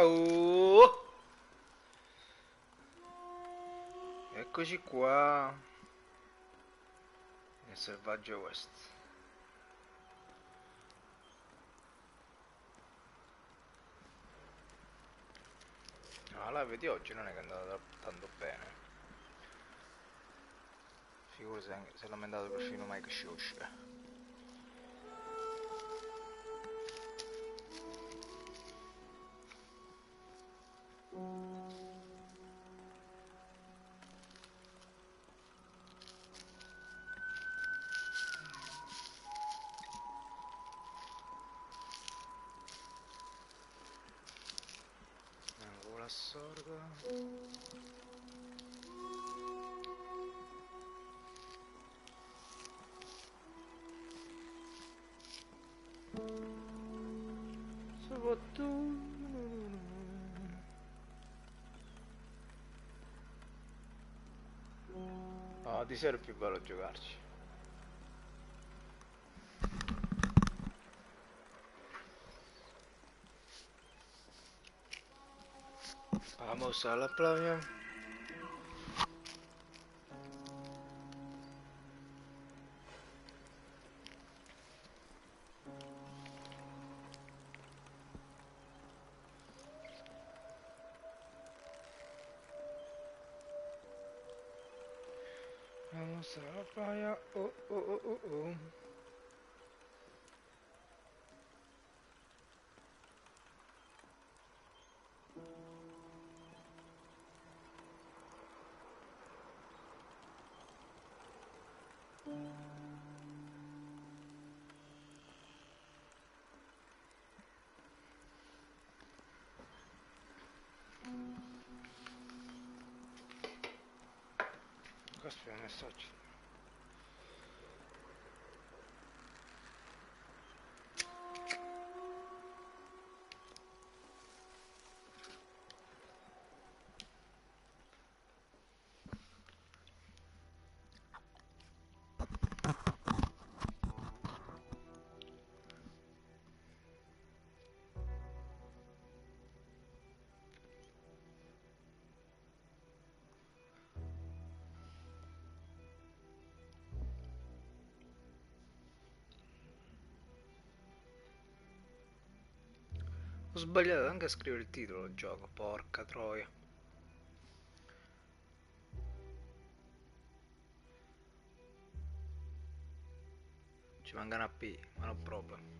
Oh! Eccoci qua. Nel selvaggio West. No, la live di oggi non è che è andata tanto bene. Figurati se è lamentato perfino Mike Shosh. Ancora sorda. No, di sera è più bello giocarci. Vamos a la playa. Vamos a la playa. Oh oh oh oh oh. Caspita, un messaggio. Ho sbagliato anche a scrivere il titolo del gioco, porca troia. Ci manca una P, ma non proprio.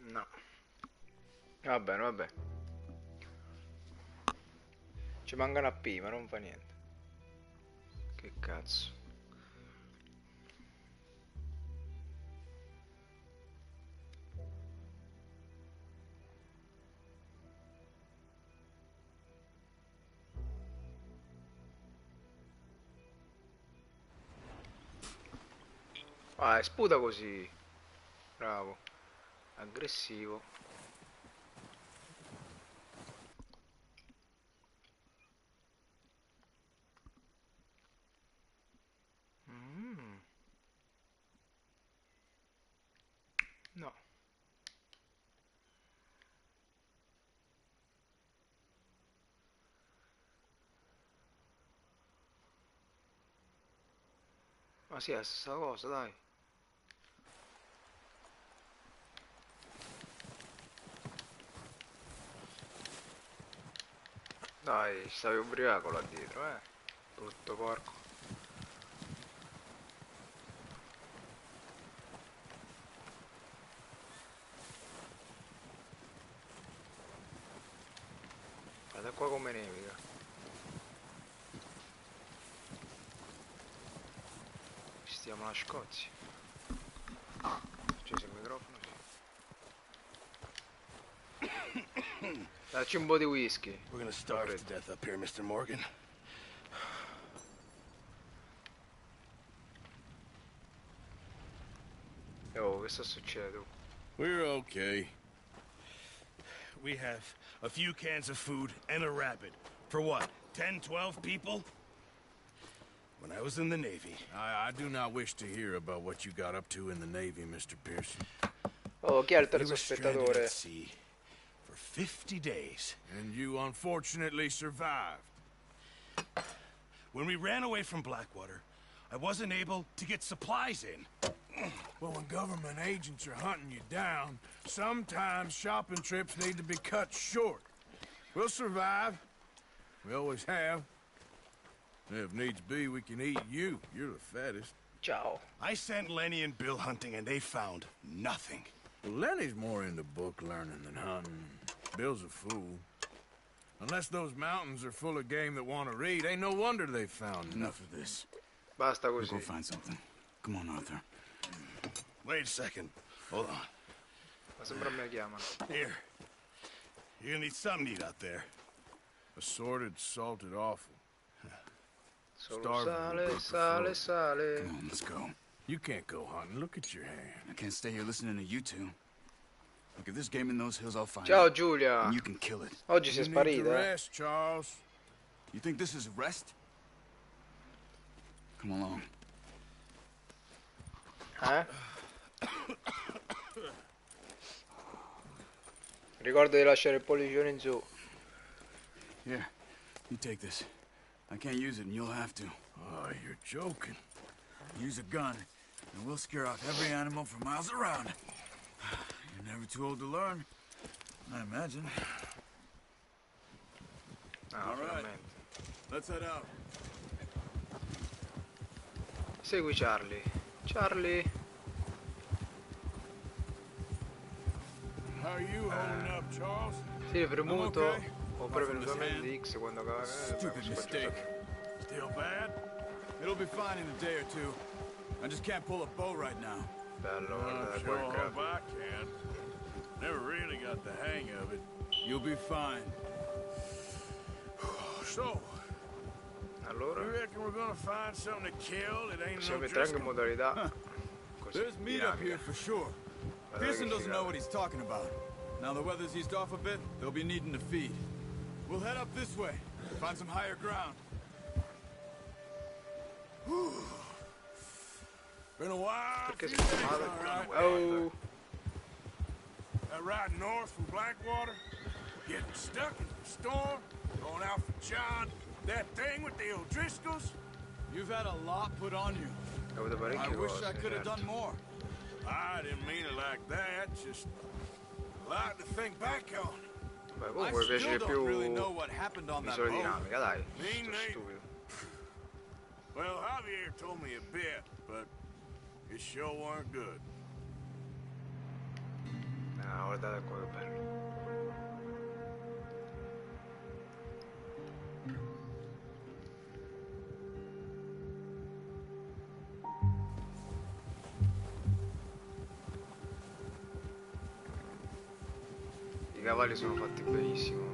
No. Va bene, vabbè. Ci manca una P, ma non fa niente. Che cazzo. Ah, sputa così. Bravo. Aggressivo. Mm. No. Ma sì, è la stessa cosa, dai. Dai, stavi ubriaco là dietro, eh. Brutto porco. Guarda qua come nevica. Ci stiamo alla Scozia. Acceso il microfono, sì. Dacci un po' di whisky. We're gonna starve to death up here, Mr. Morgan. Oh, che sta succedendo? We're okay. we have a few cans of food and a rabbit. For what, 10, 12 people? When I was in the Navy... I do not wish to hear about what you got up to in the Navy, Mr. Pearson. Oh, chi è il We terzo were stranded spettatore? at sea for 50 days. And you unfortunately survived. When we ran away from Blackwater, I wasn't able to get supplies in. Well, when government agents are hunting you down, sometimes shopping trips need to be cut short. We'll survive. We always have. If needs be, we can eat you. You're the fattest. Ciao. I sent Lenny and Bill hunting, and they found nothing. Well, Lenny's more into book learning than hunting. Bill's a fool. Unless those mountains are full of game that want to read, ain't no wonder they found Enough of this. Basta We'll go così. find something. Come on, Arthur. Wait a second. Hold on. Ma sembra me chiamano. Here. You're gonna need something to eat out there. assorted, salted offal. Solo Starving sale, would be sale, preferred. sale. Come on, let's go. You can't go hunting. Look at your hand. I can't stay here listening to you two. Look, if there's game in those hills, I'll find Ciao it. Giulia. And you can kill it. Oggi sei You need to sparita. rest, Charles. You think this is rest? Come along. Eh? Ricorda di lasciare il pollicione in su. Here, you take this. I can't use it, and you'll have to. Oh, you're joking. Use a gun, and we'll scare off every animal for miles around. You're never too old to learn, I imagine. No, All right. veramente. Let's head out. Segui Charlie. Charlie. How are you holding up, Charles? Sì, premuto. I'm okay. O prevenutamente X quando cava. Stupid mistake. Still bad? It'll be fine in a day or two. I just can't pull a bow right now. Bello, guarda Sure quel hope grafo. I can. Never really got the hang of it. You'll be fine. So, Allora, you reckon we're gonna find something to kill that ain't possiamo no mettere anche in Driscoll? modalità. Così, There's meat up here dinamica. for sure. Guarda Pearson che doesn't know figata. what he's talking about. Now the weather's eased off a bit, they'll be needing to feed. We'll head up this way, find some higher ground. Been a while. Perché si few è days, fermato? all right. Oh, That ride north from Blackwater, getting stuck in the storm, going out for John, that thing with the O'Driscolls. You've had a lot put on you. ho avuto I parecchie wish cose. I could have certo. done more. I didn't mean it like that, just a lot to think back on. Beh, I comunque mi piace still di don't really know più what happened on that l'isola boat. dinamica, dai. Me Sto neither. stupido. Well, Javier told me a bit, but it sure weren't good. Ah, guardate qua che bello. I cavalli sono fatti benissimo.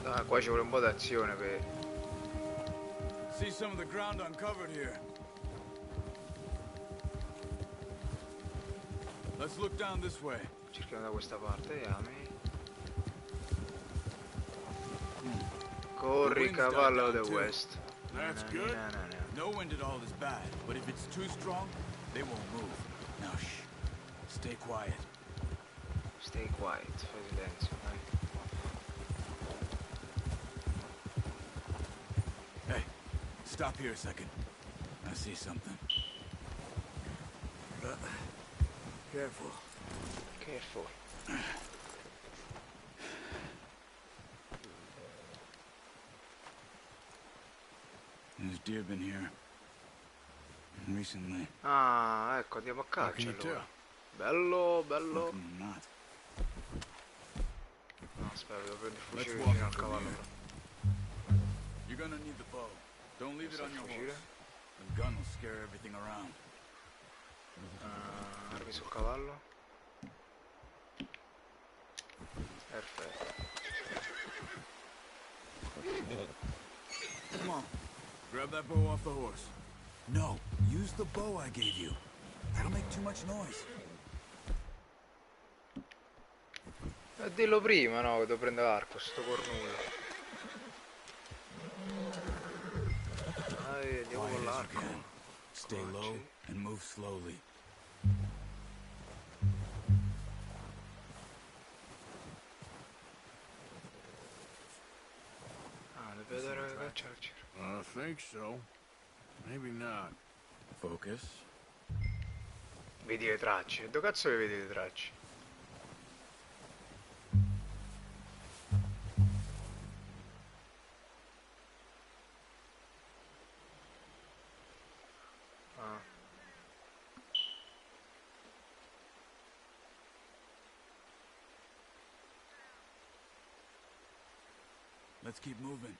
Ah, qua ci vuole un po' d'azione per... See some of the ground uncovered here. Let's look down this way. Cerchiamo da questa parte, Yami. Corri, cavallo del West. That's Na, good. na, na, na. No wind at all is bad, but if it's too strong, they won't move. Now shh. Stay quiet. Stay quiet, fai silenzio, dai. Hey, stop here a second. I see something. Careful. Careful. There's deer been here. Recently. Ah, ecco, andiamo a caccia allora. Bello, bello. Fucking not. No, aspetta, devo prendere il Let's fucile walk vicino al from cavallo. here. You're gonna need the bow. Don't leave it Questo è on il your fucile. horse. The gun will scare everything around. Armi sul cavallo. Perfetto. Come on. Grab that bow off the horse. No, use the bow I gave you. That'll make too much noise. Dillo prima, no, che devo prendere l'arco, sto cornuto. Dai, andiamo Quiet con as you l'arco. can. Stay low and move slowly. Deve dare cacciarci. I think so. Maybe not. Focus. Vedi le tracce. Dove cazzo le vedi le tracce? Ah. Let's keep moving.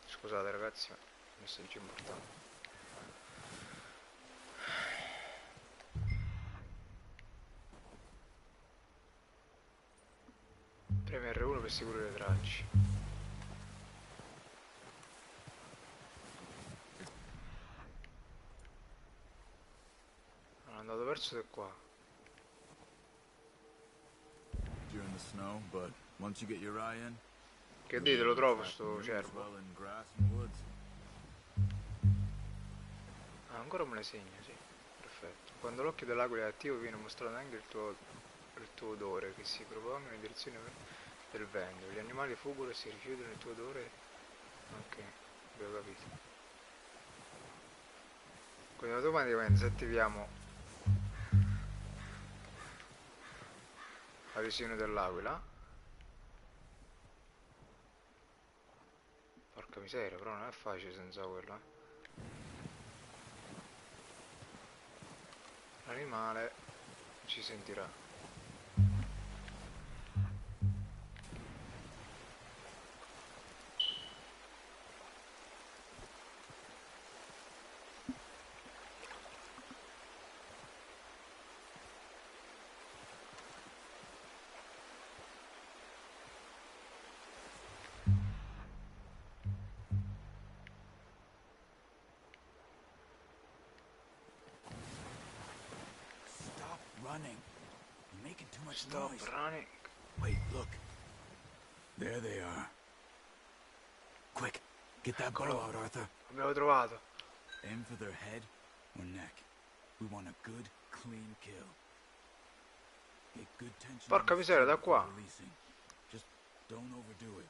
Scusate ragazzi, ma messaggio importante. Premi R1 per seguire le tracce. Sono andato verso di qua. You're in the snow, but once you get your eye in, Che dite, lo trovo sto cervo? well in grass and woods. Ah, ancora me ne segna, sì. Perfetto. Quando l'occhio dell'aquila è attivo viene mostrato anche il tuo odore che si propaga in direzione del vento. Gli animali fuggono e si rifiutano il tuo odore. Ok, abbiamo capito. Quindi automaticamente se attiviamo la visione dell'aquila. Porca miseria, però non è facile senza quello, L'animale ci sentirà. Stop running. You're making too much Stop noise. running. Wait, look. There they are. Quick, get that bow Eccolo. out, Arthur. Abbiamo trovato. Aim for their head or neck. We want a good, clean kill. Get good tension. Porca on the miseria, da steel before qua. releasing. Just don't overdo it.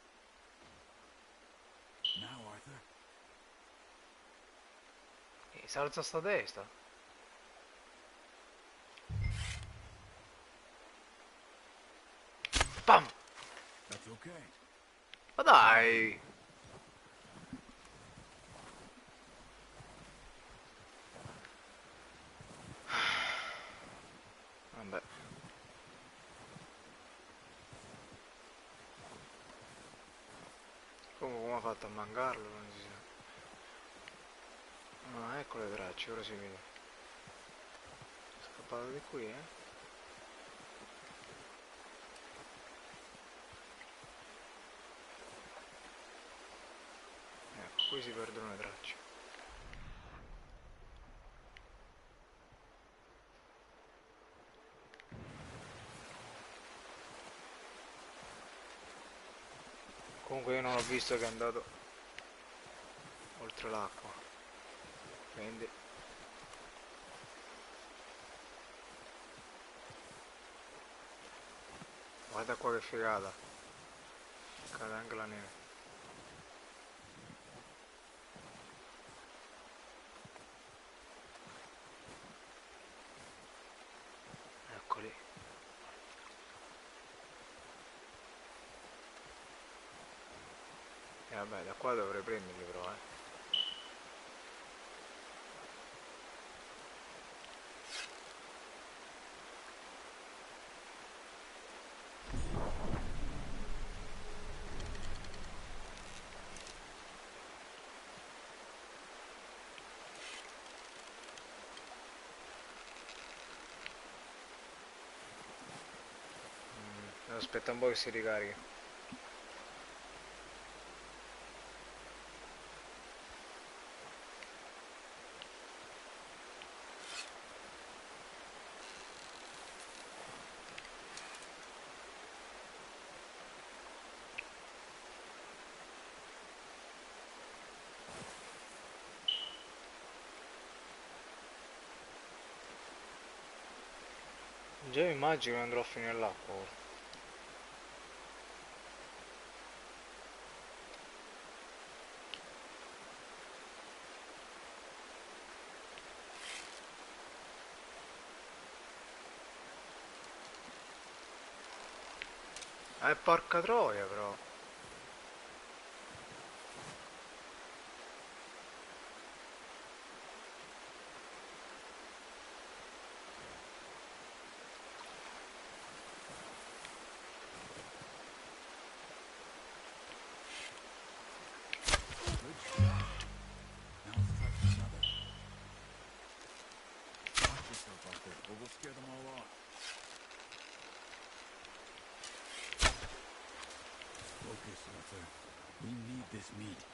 Now, Arthur. Si alza sta testa. Pam! That's okay. Ma dai! Vabbè. Comunque come ha fatto a mancarlo non si sa. Ah, ecco le tracce, ora si vede. È scappato di qui, Ecco, qui si perdono le tracce. Comunque io non ho visto che è andato oltre l'acqua. Quindi guarda qua che figata. Cade anche la neve. Eccoli. E vabbè, da qua dovrei prenderli però, Aspetta un po' che si ricarichi. Già mi immagino che andrò a finire l'acqua ora. Porca troia però. Good shot. Now let's try for another. Watch yourself out there, or we'll scare them all off. Focus, Arthur. We need this meat.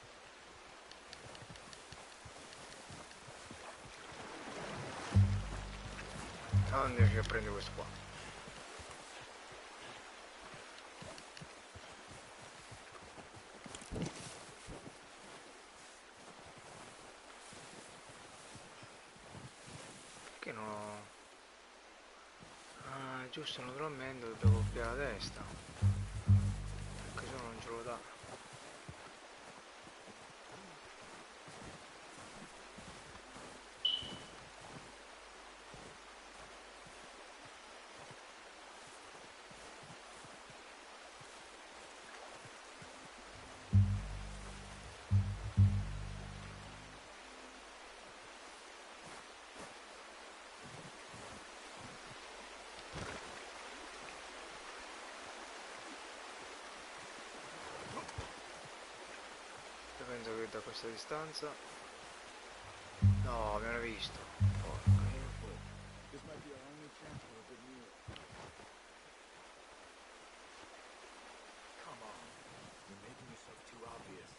Ah, andiamo a prendere questo qua. Perché no? Ah, giusto, naturalmente dobbiamo copiare la testa. Perché se no non ce lo dà. Io penso che da questa distanza... No, mi hanno visto. Porca. Careful. This might be our only chance for a good meal. Come on. You're making yourself too obvious.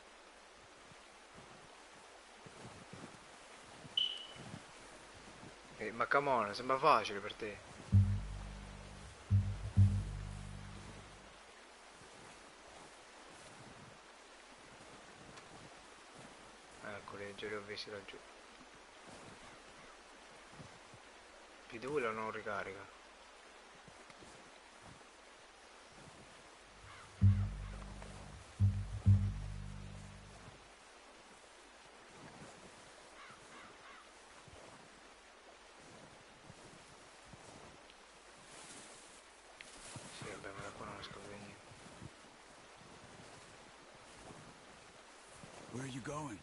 Ma come on, sembra facile per te. Eccoli, già li ho visti laggiù. Più di quello non ricarica. Sì, vabbè, ma da qua non esco più niente. Where are you going?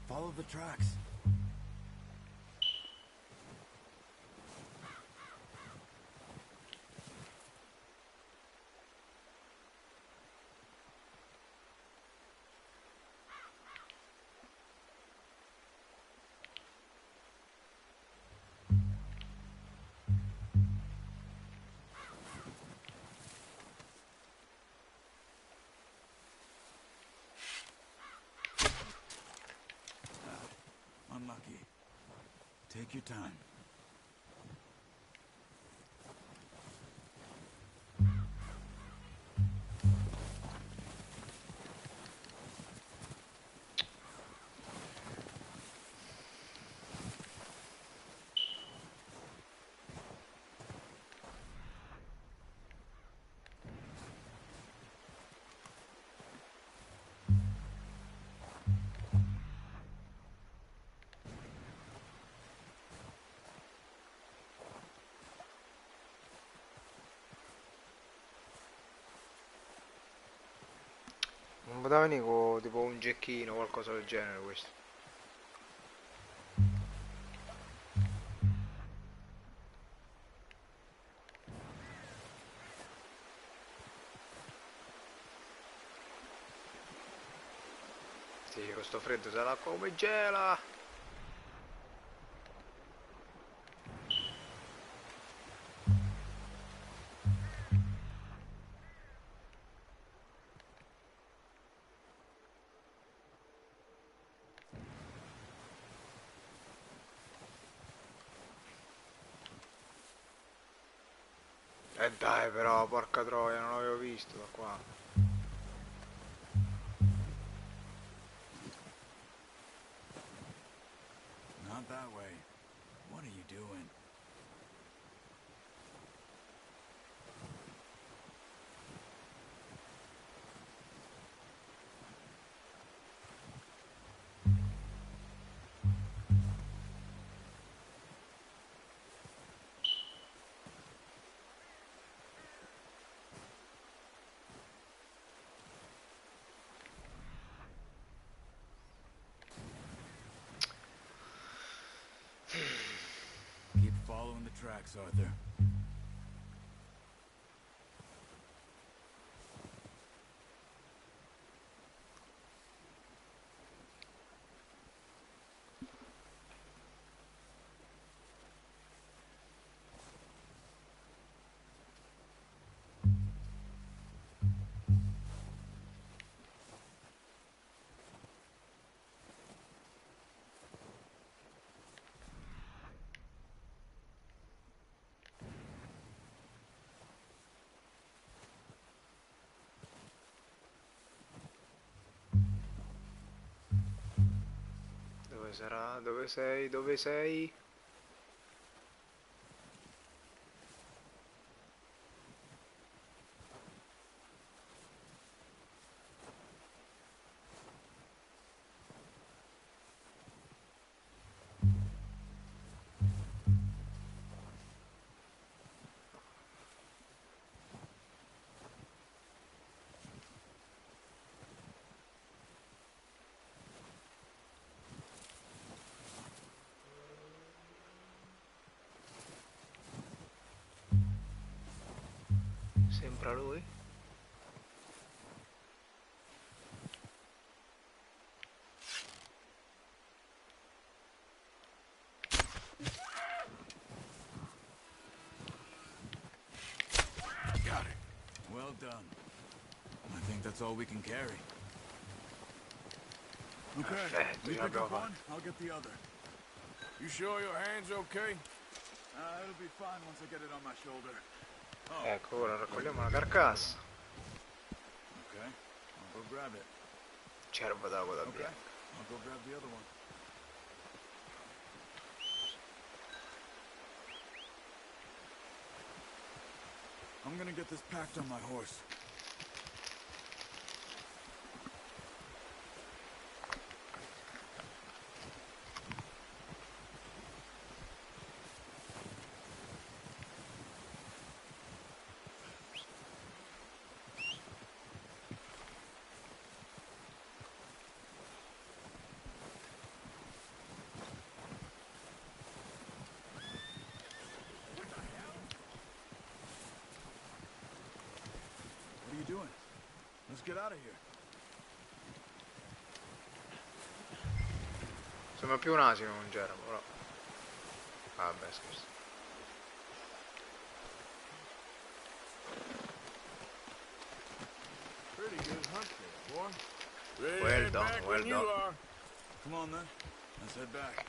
Follow the tracks. Unlucky. Take your time. Non poteva venire con tipo un gecchino o qualcosa del genere questo. Sì, con sto freddo sarà come gela! Dai però, porca troia, non l'avevo visto da qua. Not that way. What are you doing? Keep following the tracks, Arthur. Dove sarà? Dove sei? Dove sei? Sembra lui? Got it. Well done. I think that's all we can carry. Okay, Perfetto, you ce pick l'abbiamo up one, fatta. I'll get the other. You sure your hand's okay? It'll be fine once I get it on my shoulder. Oh, Ecco, ora raccogliamo la carcassa. okay. I'll go grab it. Cervo da coda Okay, bianca. I'll go grab the other one. I'm gonna get this packed on my horse. What are you doing? Let's get out of here. Sembra più un asino un germo, però. Vabbè, scherzo. Pretty good hunt there, boy. Ready to Well head done, back well when you done. are. Come on then. Let's head back.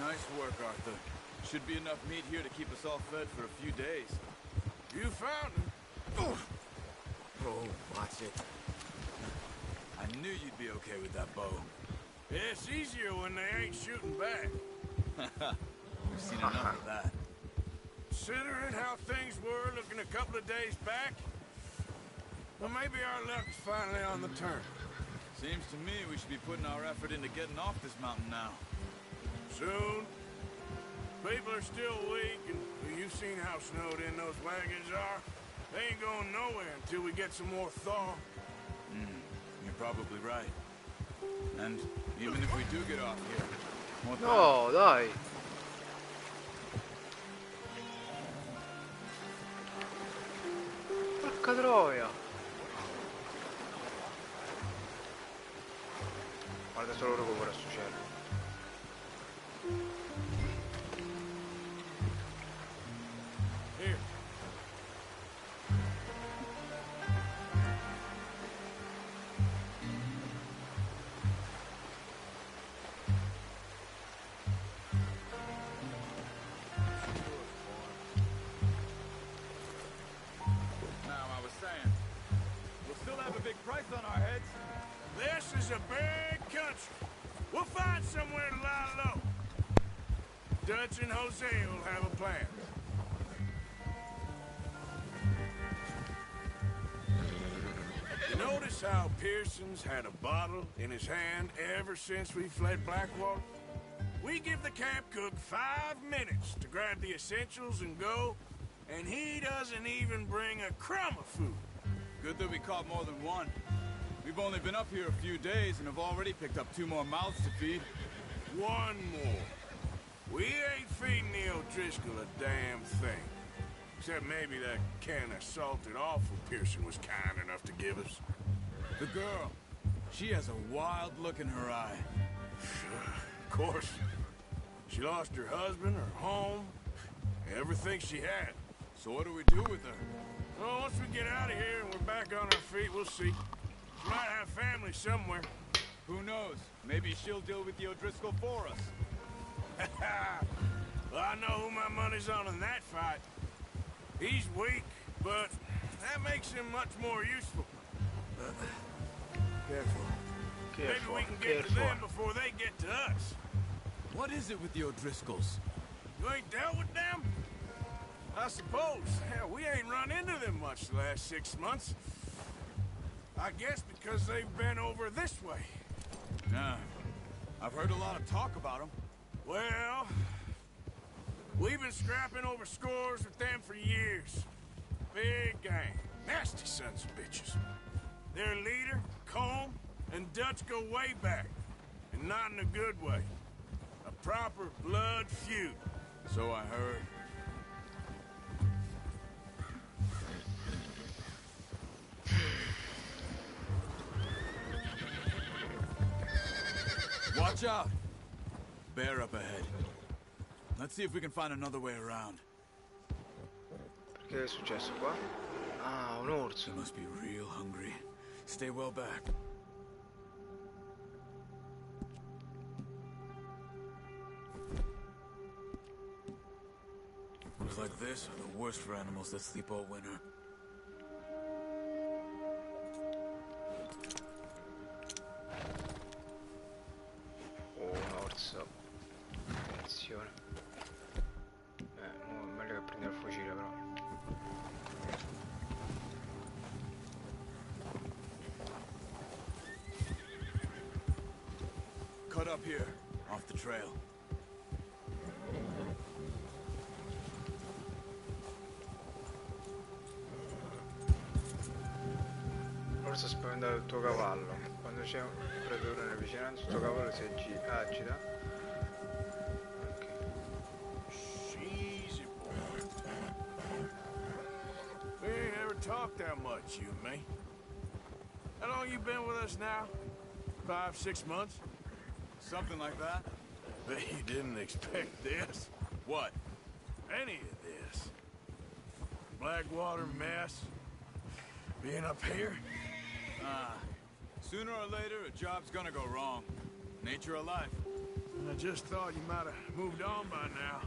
Nice work, Arthur. Should be enough meat here to keep us all fed for a few days. You found him. Oh, watch it. I knew you'd be okay with that bow. Yeah, it's easier when they ain't shooting back. We've seen enough of that. Considering how things were looking a couple of days back, well, maybe our luck is finally on the turn. Seems to me we should be putting our effort into getting off this mountain now. Soon. People are still weak, and well, you've seen how snowed in those wagons are. They ain't going nowhere until we get some more thaw. You're probably right. And even if we do get off here, what then? No, dai. Porca troia. Guarda solo recupera sto cielo. Here. heads. This is a big country. We'll find somewhere to lie low. Dutch and Jose will have a plan. You notice how Pearson's had a bottle in his hand ever since we fled Blackwater? We give the camp cook 5 minutes to grab the essentials and go, and he doesn't even bring a crumb of food. Good that we caught more than one. We've only been up here a few days and have already picked up 2 more mouths to feed. One more. We ain't feeding the O'Driscoll a damn thing. Except maybe that can of salted offal Pearson was kind enough to give us. The girl, she has a wild look in her eye. Of course. She lost her husband, her home, everything she had. So what do we do with her? Well, once we get out of here and we're back on our feet, we'll see. She might have family somewhere. Who knows? Maybe she'll deal with the O'Driscoll for us. Well, I know who my money's on in that fight. He's weak, but that makes him much more useful. Careful. Maybe we can get to them before they get to us. What is it with the O'Driscolls? You ain't dealt with them? I suppose. Hell, we ain't run into them much the last 6 months. I guess because they've been over this way. Nah. I've heard a lot of talk about them. Well, we've been scrapping over scores with them for years. Big gang. Nasty sons of bitches. Their leader, Combe, and Dutch go way back. And not in a good way. A proper blood feud. So I heard. Watch out! Bear up ahead. Let's see if we can find another way around. Perché è successo qua? Ah, un orso. They must be real hungry. Stay well back. Rooms like this are the worst for animals that sleep all winter. Oh, un orso. Attenzione. Mo è meglio che prendi il fucile però. Cut up here, off the trail. L'orso ha spaventato il tuo cavallo. Quando c'è un predatore nella vicinanza, il tuo cavallo si agita. Ok. Easy, boy. We ain't ever talked that much, you and me. How long you been with us now? 5, 6 months? Something like that? Bet you didn't expect this. What? Any of this. Blackwater mess. Being up here. Sooner or later, a job's gonna go wrong. Nature of life. I just thought you might have moved on by now.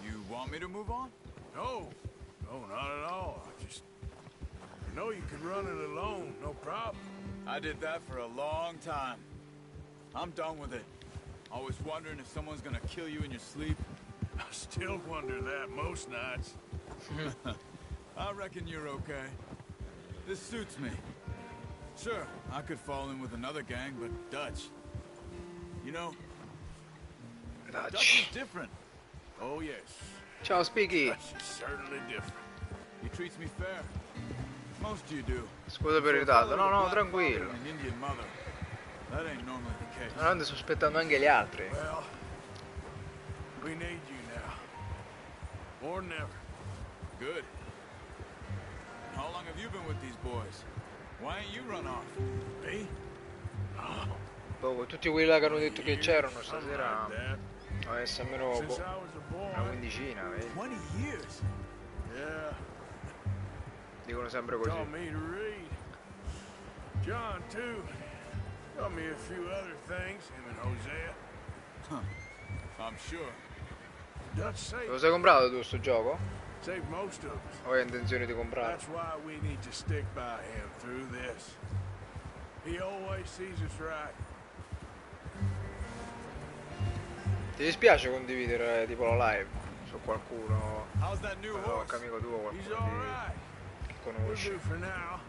You want me to move on? No. No, not at all. I know you could run it alone, no problem. I did that for a long time. I'm done with it. Always wondering if someone's gonna kill you in your sleep. I still wonder that most nights. I reckon you're okay. This suits me. Sure, I could fall in with another gang, but Dutch. You know, Dutch is different. Oh, yes. Ciao Speaky! Dutch is certainly different. He treats me fair. Most of you do. Scusa per il ritardo. No, no, tranquillo. An Indian mother. That ain't normally the case. Non ando sospettando anche gli altri. Well, we need you now. More than ever. Good. How long have you been with these boys? Why ain't you run off? Me? Oh, Dopo tutti quelli là che hanno detto che c'erano stasera, like that. devono essere almeno Since I was a una boy. quindicina, vedi? 20 years? Yeah, Dicono sempre così. taught me to read. John, too. Taught me a few other things, him and Hosea. I'm sure. Dutch saved, Te lo sei comprato tu sto gioco? saved most of us. O hai intenzione di comprarlo? That's why we need to stick by him through this. He always sees us right. Ti dispiace condividere tipo la live su qualcuno, How's that new qualche horse? amico tuo, He's qualcuno all right. che We'll conosci? do for now.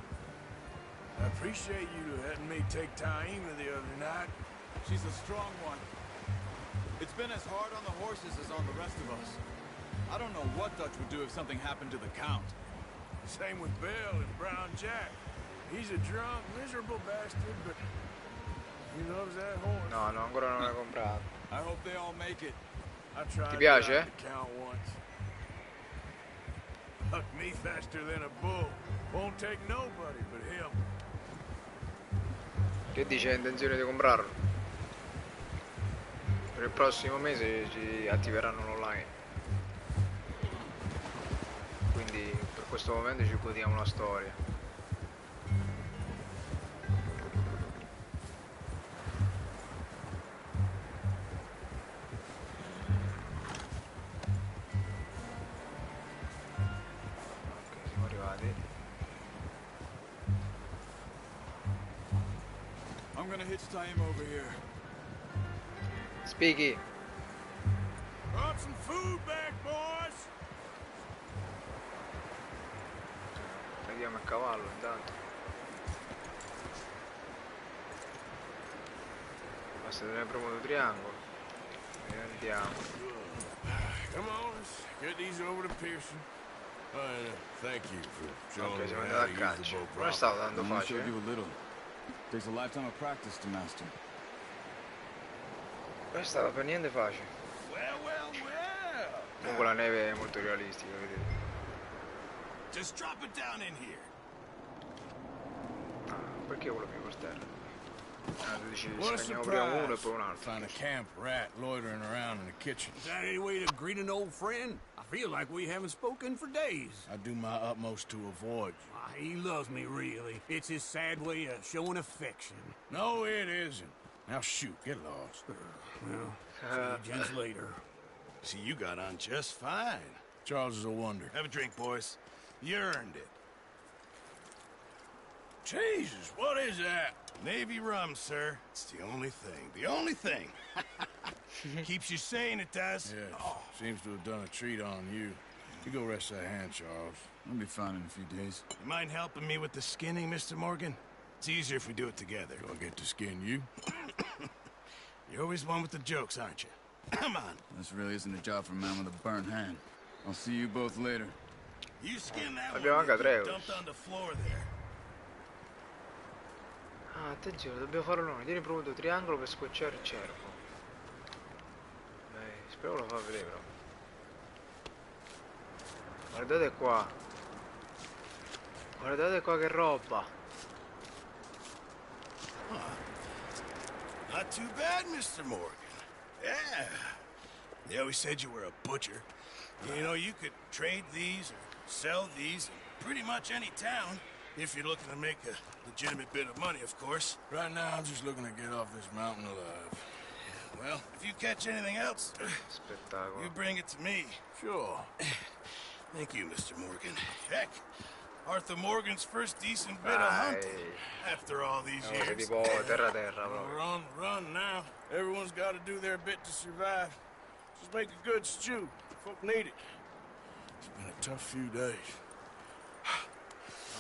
I appreciate you letting me take Taima the other night. She's a strong one. It's been as hard on the horses as on the rest of us. I don't know what Dutch would do if something happened to the Count. Same with Bill and Brown Jack. He's a drunk, miserable bastard, but he loves that horse. No, no, ancora non l'hai comprato. I hope they all make it. I tried Ti piace? to ride the Count once. Bucked me faster than a bull. Won't take nobody but him. Che dice? Hai intenzione di comprarlo? Per il prossimo mese ci attiveranno l'online. Quindi per questo momento ci godiamo la storia. Ok, siamo arrivati. I'm gonna hitch Taima over here. Spieghi! Brought some food back, boys. Andiamo a cavallo intanto. Basta tenere premuto triangolo. E andiamo. Come on, let's get these over to Pearson. Thank you for showing Ok, me siamo how andati to a use the caccia. boat Non è properly. stato tanto I only facile. showed you a little. Takes a lifetime of practice to master. Non è stato per niente facile. Well. Comunque la neve è molto realistica, vedete. Just drop it down in here. Ah, perché quello più per terra? Ah, tu dici What a scagniamo prima uno e surprise. poi un altro. Find a camp rat loitering around in the kitchen. Is that any way to greet an old friend? I feel like we haven't spoken for days. I do my utmost to avoid you. He loves me, really. It's his sad way of showing affection. No, it isn't. Now shoot, get lost. Well, see you gents later. See, you got on just fine. Charles is a wonder. Have a drink, boys. You earned it. Jesus, what is that? Navy rum, sir. It's the only thing. The only thing. Keeps you sane, it does. Yeah, seems to have done a treat on you. You go rest that hand, Charles. I'll be fine in a few days. You mind helping me with the skinning, Mr. Morgan? It's easier if we do it together. Do I get to skin you? You're always one with the jokes, aren't you? Come on. This really isn't a job for a man with a burnt hand. I'll see you both later. You skin that Abbiamo one anche you tre. dumped on the floor there. Ah, attenzione, dobbiamo fare l'uno. Tieni premuto triangolo per scocciare il cervo. Spero lo fa vedere però. Guardate qua. Guardate qua che roba. Not too bad, Mr. Morgan. Yeah. They always said you were a butcher. You know, you could trade these or sell these in pretty much any town if you're looking to make a legitimate bit of money, of course. Right now, I'm just looking to get off this mountain alive. Well, if you catch anything else, Spettacolo. you bring it to me. Sure. Thank you, Mr. Morgan. Heck, Arthur Morgan's first decent bit of Dai. hunting after all these È years. tipo terra terra We're proprio. on the run now. Everyone's got to do their bit to survive. Just make a good stew. Folk need it. It's been a tough few days.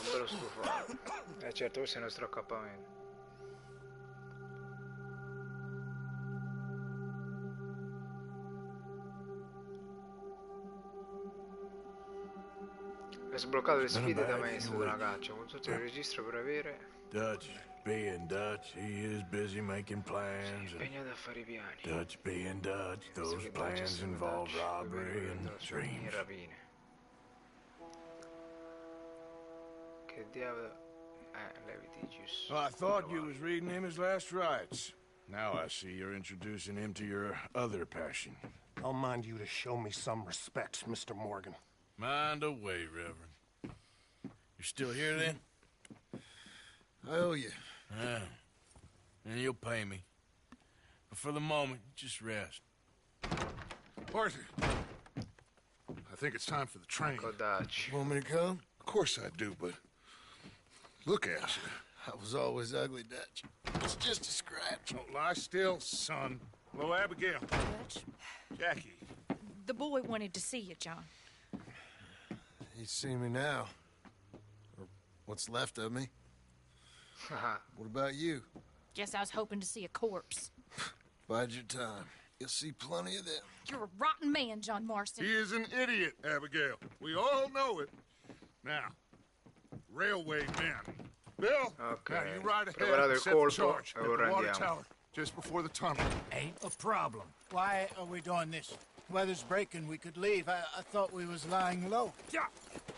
Non ve lo stufare. Certo, questo è il nostro accappamento. Hai sbloccato le sfide da maestro della caccia, consulta il registro per avere Dutch being Dutch, he is busy making plans. And impegnato a fare i piani. Dutch being Dutch, those Visto che plans Dutch è involve Dutch, robbery and sogni e dreams. rapine. Che diavolo. Levitigius. Well, I thought you was reading him his last rites. Now I see you're introducing him to your other passion. I'll mind you to show me some respect, Mr. Morgan. Mind away, Reverend. You're still here then? I owe you. Yeah. And you'll pay me. But for the moment, just rest. Arthur, I think it's time for the train. Ecco Dutch. Want me to come? Of course I do, but look at you. I was always ugly, Dutch. It's just a scratch. Don't lie still, son. Hello, Abigail. Dutch, Jackie. the boy wanted to see you, John. He's seen me now. Or what's left of me. What about you? Guess I was hoping to see a corpse. Bide your time. You'll see plenty of them. You're a rotten man, John Marston. He is an idiot, Abigail. We all know it. Now, railway men. Bill, Ok, now you ride ahead preparato and il set the colpo charge e at ora the water andiamo. tower, just before the tunnel. Ain't a problem. Why are we doing this? Weather's breaking. We could leave. I thought we was lying low. Yeah,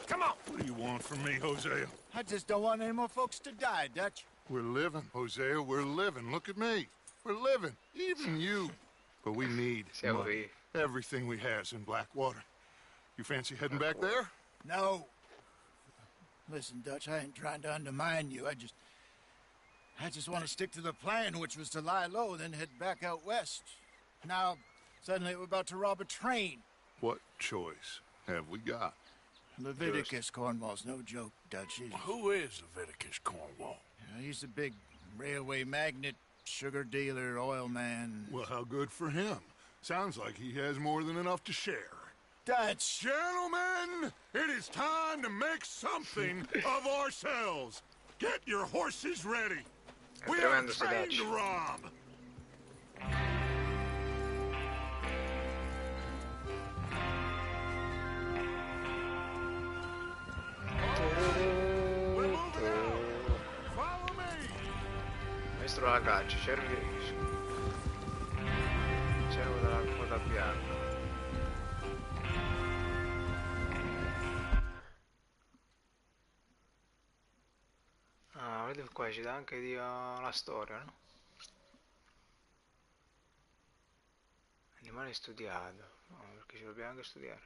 come on. What do you want from me, Hosea? I just don't want any more folks to die, Dutch. We're living, Hosea. We're living. Look at me. We're living. Even you. But we need Siamo money. vivi. Everything we has in Blackwater. You fancy heading back there? No. Listen, Dutch, I ain't trying to undermine you. I just want to stick to the plan, which was to lie low, then head back out west. Now, suddenly we're about to rob a train. What choice have we got? Leviticus Cornwall's no joke, Dutch. Who is Leviticus Cornwall? He's a big railway magnate, sugar dealer, oil man. Well, how good for him. Sounds like he has more than enough to share. Dutch! Gentlemen, it is time to make something of ourselves. Get your horses ready. We have a tremendo train selvaggio. to rob. We're moving out. Follow me. Maestro la caccia, cervo della coda bianca. Ah, vedete qua ci dà anche la storia, no? Animale studiato. No, perché ce dobbiamo anche studiare.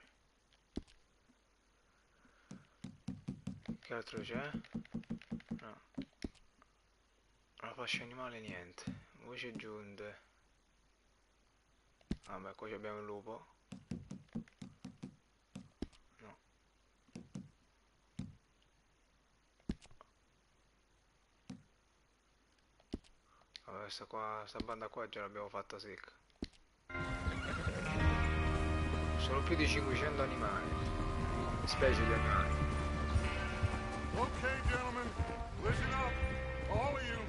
Che altro c'è? No. La fascia animale niente. Voci aggiunte. Vabbè, qua abbiamo il lupo. No. Vabbè, sta banda qua già l'abbiamo fatta secca. Sono più di 500 animali. Specie di animali. Okay, gentlemen, listen up, all of you.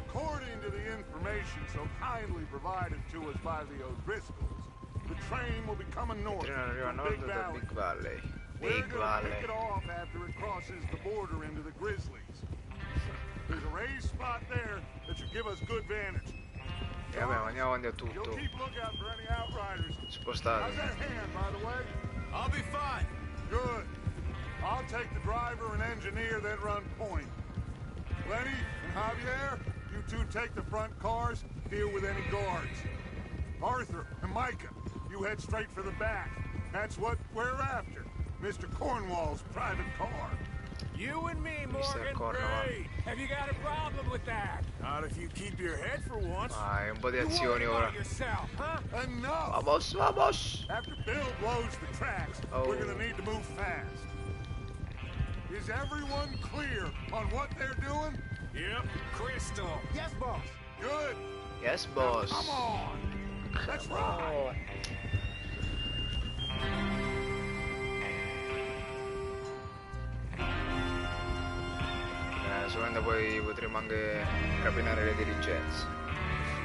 According to the information so kindly provided to us by the O'Driscolls, the train will be coming Il north treno arriva a from nord Big da Valley. Big Valley. We're Big gonna Valley. pick it off after it crosses the border into the Grizzlies. There's a raised spot there that should give us good vantage. E vabbè, ma andiamo avanti a You'll tutto. keep lookout for any outriders. How's Spostatevi. that hand, by the way? I'll be fine. Good. I'll take the driver and engineer, then run point. Lenny and Javier, you two take the front cars, deal with any guards. Arthur and Micah, you head straight for the back. That's what we're after. Mr. Cornwall's private car. You and me, Mr. Cornwall. Great. Have you got a problem with that? Not if you keep your head for once. Vai, un po' di You azioni worry ora. about yourself, huh? Enough! Vamos, vamos! After Bill blows the tracks, Oh. we're gonna need to move fast. Is everyone clear on what they're doing? Yep. Crystal. Yes, boss. Good. Yes, boss. Come on. Let's ride. Oh. Sicuramente poi potremo anche rapinare le dirigenze.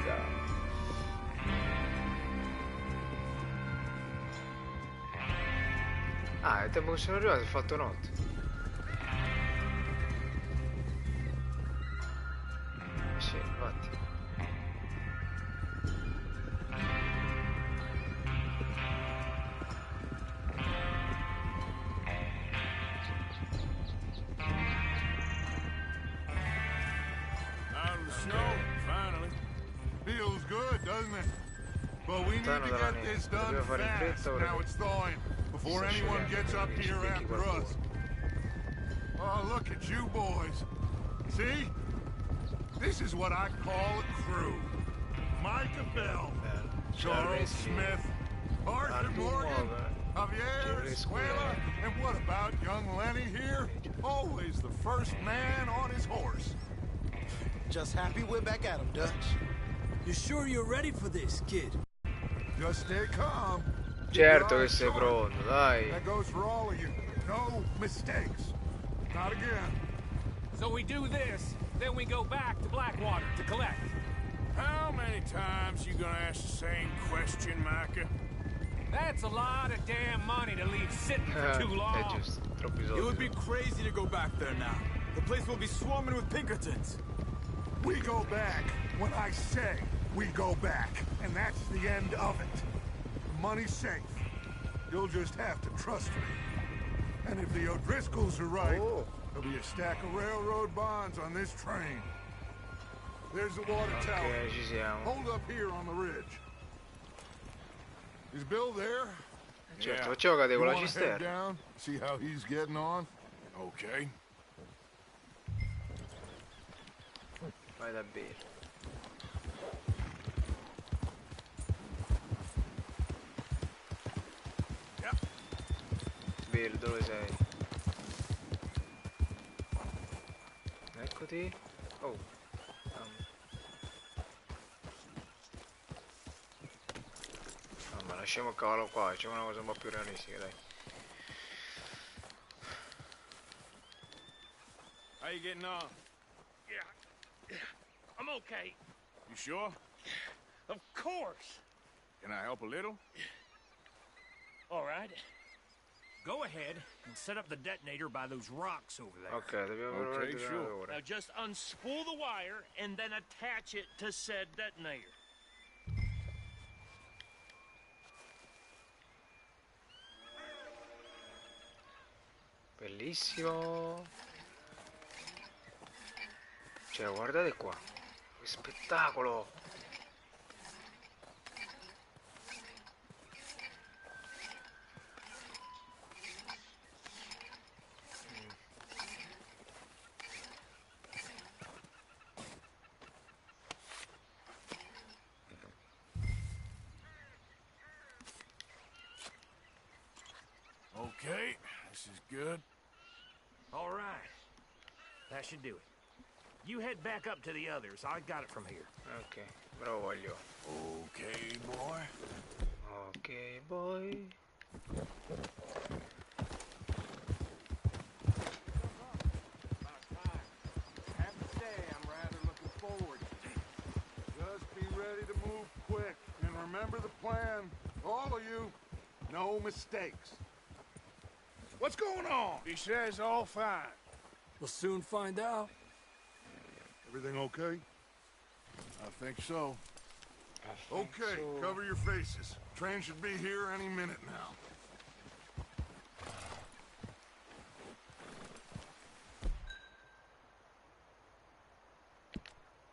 Dai. Ah, il tempo che sono arrivato è fatto notte. Sì, infatti. Out of the snow, finally. Feels good, doesn't it? But we need Lontano to dalla get neve. this done Dobbiamo fare in fast. fretta ora Now che it's thawing. Before sta anyone sciogliendo, gets up che ci here spicchi after qualcuno. us. Oh, look at you boys. See? This is what I call a crew. Micah Bell, Charles Smith, Arthur Morgan, Javier Escuela, and what about young Lenny here? Always the first man on his horse. Just happy we're back at 'em, Dutch. You sure you're ready for this, kid? Just stay calm. Keep Certo your che eyes sei sharp. pronto, dai. That goes for all of you. No mistakes. Not again. So we do this, then we go back to Blackwater to collect. How many times you gonna ask the same question, Micah? That's a lot of damn money to leave sitting for too È long. giusto, troppi It would soldi. be crazy to go back there now. The place will be swarming with Pinkertons. We go back when I say we go back. And that's the end of it. The money's safe. You'll just have to trust me. And if the O'Driscolls are right, Oh. there'll be a stack of railroad bonds on this train. There's the water tower. Ok, ci siamo. Hold up here on the ridge. Is Bill there? Certo, facciamo cadere You con la wanna head cisterna. down, see how he's getting on? Okay. Vai da bere. Bill, dove sei? Eccoti. Oh. Ma lasciamo il cavallo qua, facciamo una cosa un po' più realistica, dai. How you getting on? Yeah, I'm okay. You sure? Of course. Can I help a little? All right. Go ahead and set up the detonator by those rocks over there. Ok, dobbiamo provare Ok, il sure. detonatore. Now just unspool the wire and then attach it to said detonator. Bellissimo. Cioè, guardate qua. Che spettacolo. Okay, this is good. All right. That should do it. You head back up to the others. I got it from here. Ok, bravo voglio. Okay, boy. Ok, boy. Have to say, I'm rather looking forward. Just be ready to move quick. And remember the plan. All of you, no mistakes. What's going on? He says all fine. We'll soon find out. Everything okay? I think so. Okay, cover your faces. Train should be here any minute now.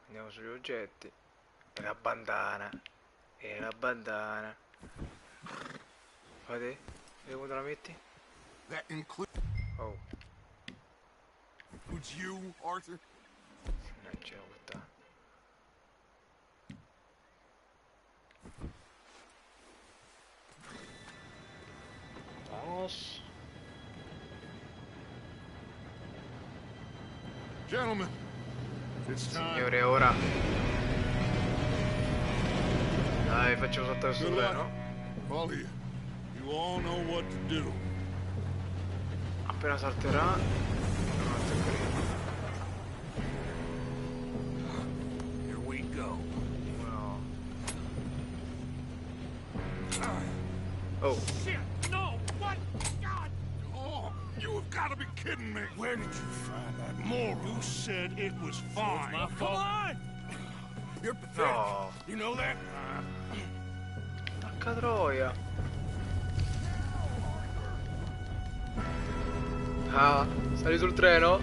Andiamo sugli oggetti. E la bandana. E la bandana. Vedi? Vedi come te la metti? That includes Oh, you, Arthur? non c'è la puttana. Vamos. Gentlemen, it's time. Signore, ora. Dai, facciamo saltare questo Good luck. treno. All of you. You all know what to do. Appena salterà. Non attaccheremo. Here we go. No. Oh, Shit! No! What? God! Oh, you have got to be kidding me. Where did you find that Moral, you said it was fine. my Come fault? on! You're pathetic. no. You know that? Porca troia. Ah, sali sul treno?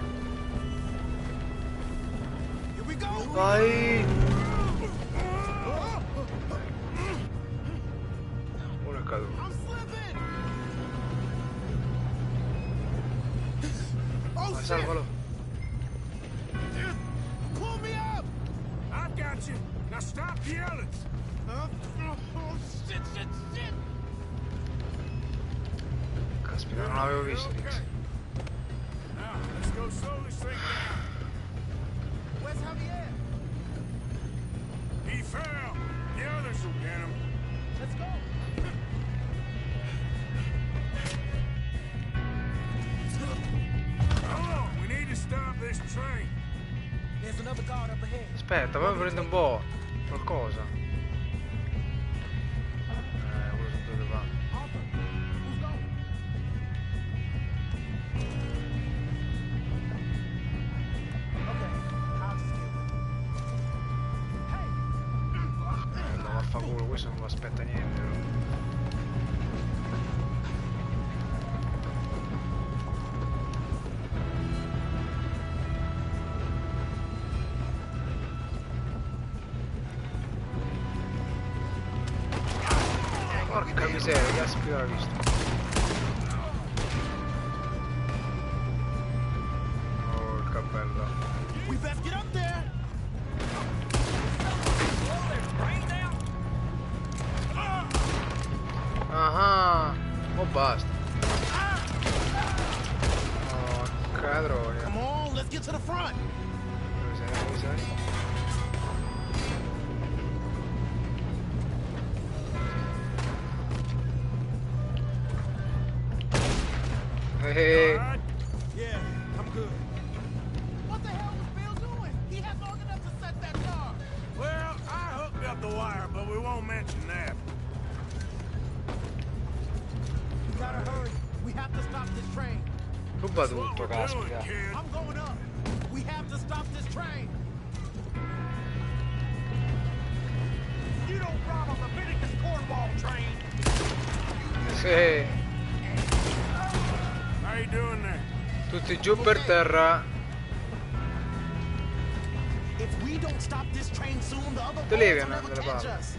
Here we go! Vai! Uno è caduto. I'm slipping! Oh, Vai, shit! salvalo. Pull me up! I've got you. Now stop yelling. Oh, shit, shit, shit! Caspita, non l'avevo visto. Okay. Now, let's go slow this thing down. Where's Javier? Aspetta, poi prendo un po'. Qualcosa. Quello sempre dove va. No, vaffanculo, questo non mi aspetta niente. Porca miseria, caspita l'ha visto. Oh, il cappello. We best get up there. Ah, oh basta. Porca troia. Come on, let's get to the front. Dove sei? Dove sei? Hey. Alright? Yeah, I'm good. What the hell was Bill doing? He had long enough to set that car. Well, I hooked up the wire, but we won't mention that. We gotta hurry. We have to stop this train. Ruba tutto, caspita. I'm going up. We have to stop this train. You don't rob a Leviticus cornball train. Sì. How you doing there? Tutti giù per terra. If we don't stop this train soon, the other Te levi boys will andando never dalle catch palle. us.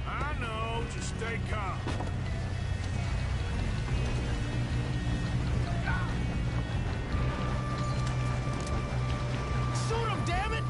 I know, just stay calm. Shoot him, damn it!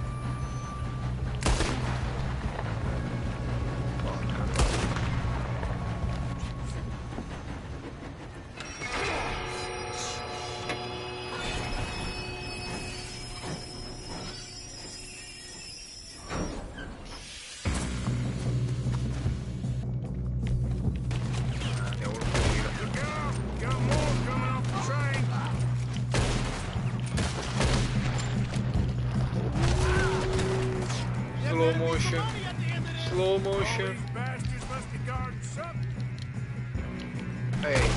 Andiamo un po' in giro. Look out! Got more coming off the train. Slow motion. Slow motion. These bastards must be guarding something. Ehi.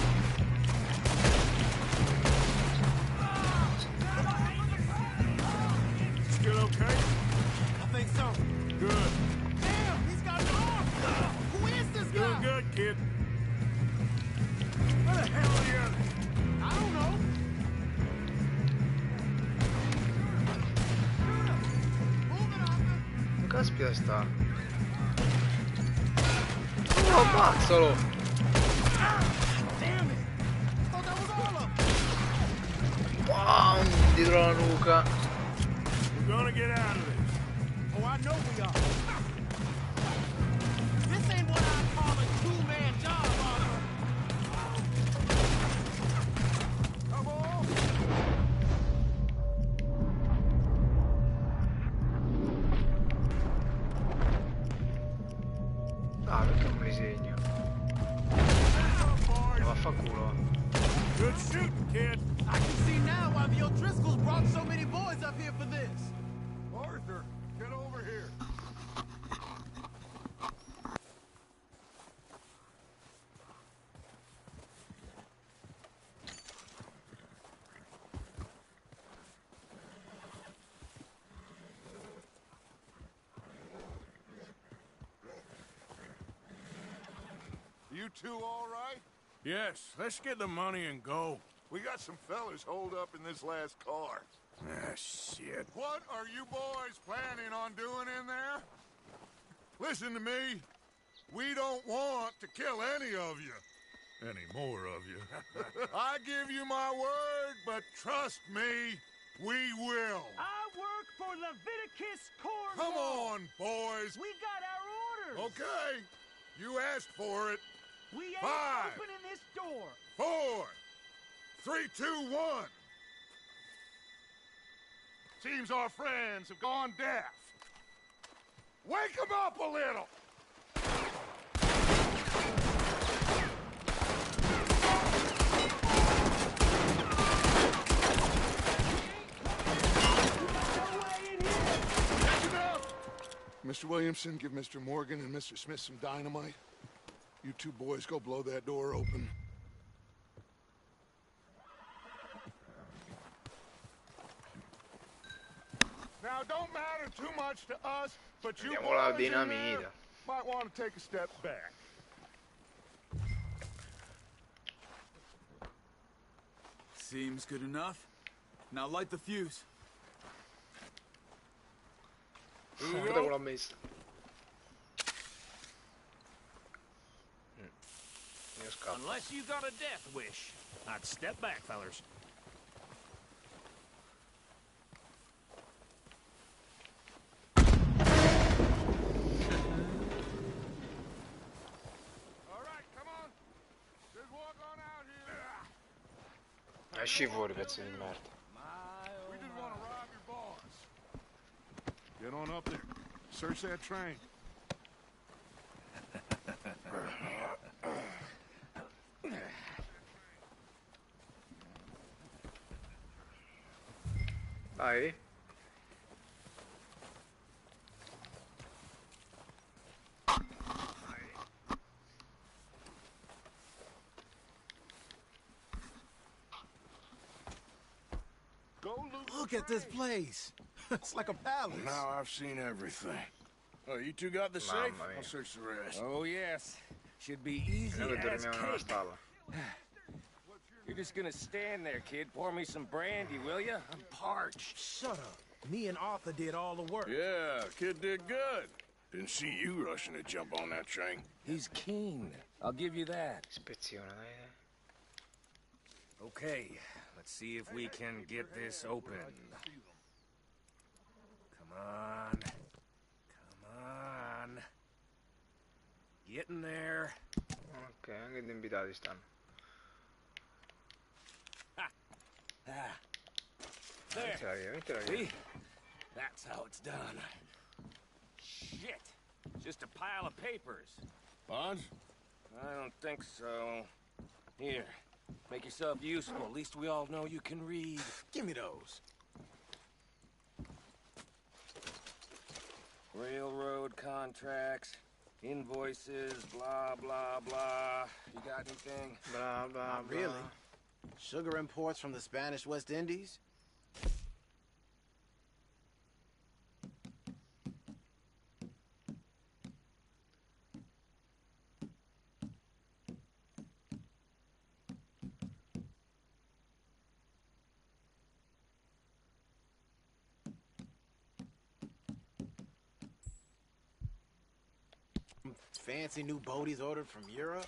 Still okay? I think so. Good. Damn, he's got an arm! Who is this guy? Doing good, kid. Where the hell are the others? I don't know. Move it, Arthur. Caspita sta. Oh, ammazzalo. Damn it! I thought that was all of them. Bam! Dietro la nuca. We're gonna get out of this. Oh, I know we are. This ain't what I call a two-man job, Arthur. Come on. Ah, perché non me li segno? Vaffanculo. Good shooting, kid. I can see now why the O'Driscolls brought so many boys up here for this. Arthur, get over here. You two all right? Yes, let's get the money and go. We got some fellas holed up in this last car. Ah, shit. What are you boys planning on doing in there? Listen to me. We don't want to kill any of you. Any more of you. I give you my word, but trust me, we will. I work for Leviticus Cornwall. Come on, boys. We got our orders. Okay. You asked for it. We ain't 5, opening this door. 4, 3, 2, 1. Seems our friends have gone deaf. Wake them up a little. That's enough. Mr. Williamson, give Mr. Morgan and Mr. Smith some dynamite. You two boys go blow that door open. Now, don't matter too much to us, but you Andiamo la boys in there dinamita. might want to take a step back. Seems good enough. Now light the fuse. Guarda come l'ha messa. Io scappo. Unless you got a death wish, I'd step back, fellers. All right, come on. Just walk on out here. Esci fuori, pezzo di merda. We just want to rob your boss. Get on up there. Search that train. Vai. Go loot. Look at this place. It's like a palace. Now I've seen everything. Oh, you two got the safe? Mamma mia. I'll search the rest. Oh, yes. Should be easy Noi che as dormiamo nella cake. stalla. You're just gonna stand there, kid. Pour me some brandy, will ya? I'm parched. Shut up. Me and Arthur did all the work. Yeah, kid did good. Didn't see you rushing to jump on that train. He's keen. I'll give you that. Spezione, dai. Okay, let's see if we can get this open. Come on. Come on. Get in there. Ok, anche gli invitati stanno. Ah. Mettila There. via, mettila via. See? That's how it's done. Shit. Just a pile of papers. Bonds? I don't think so. Here. Make yourself useful. At least we all know you can read. Give me those. Railroad contracts, invoices, blah, blah, blah. You got anything? Bla bla Not bla. really. Sugar imports from the Spanish West Indies? Fancy new boat he's ordered from Europe?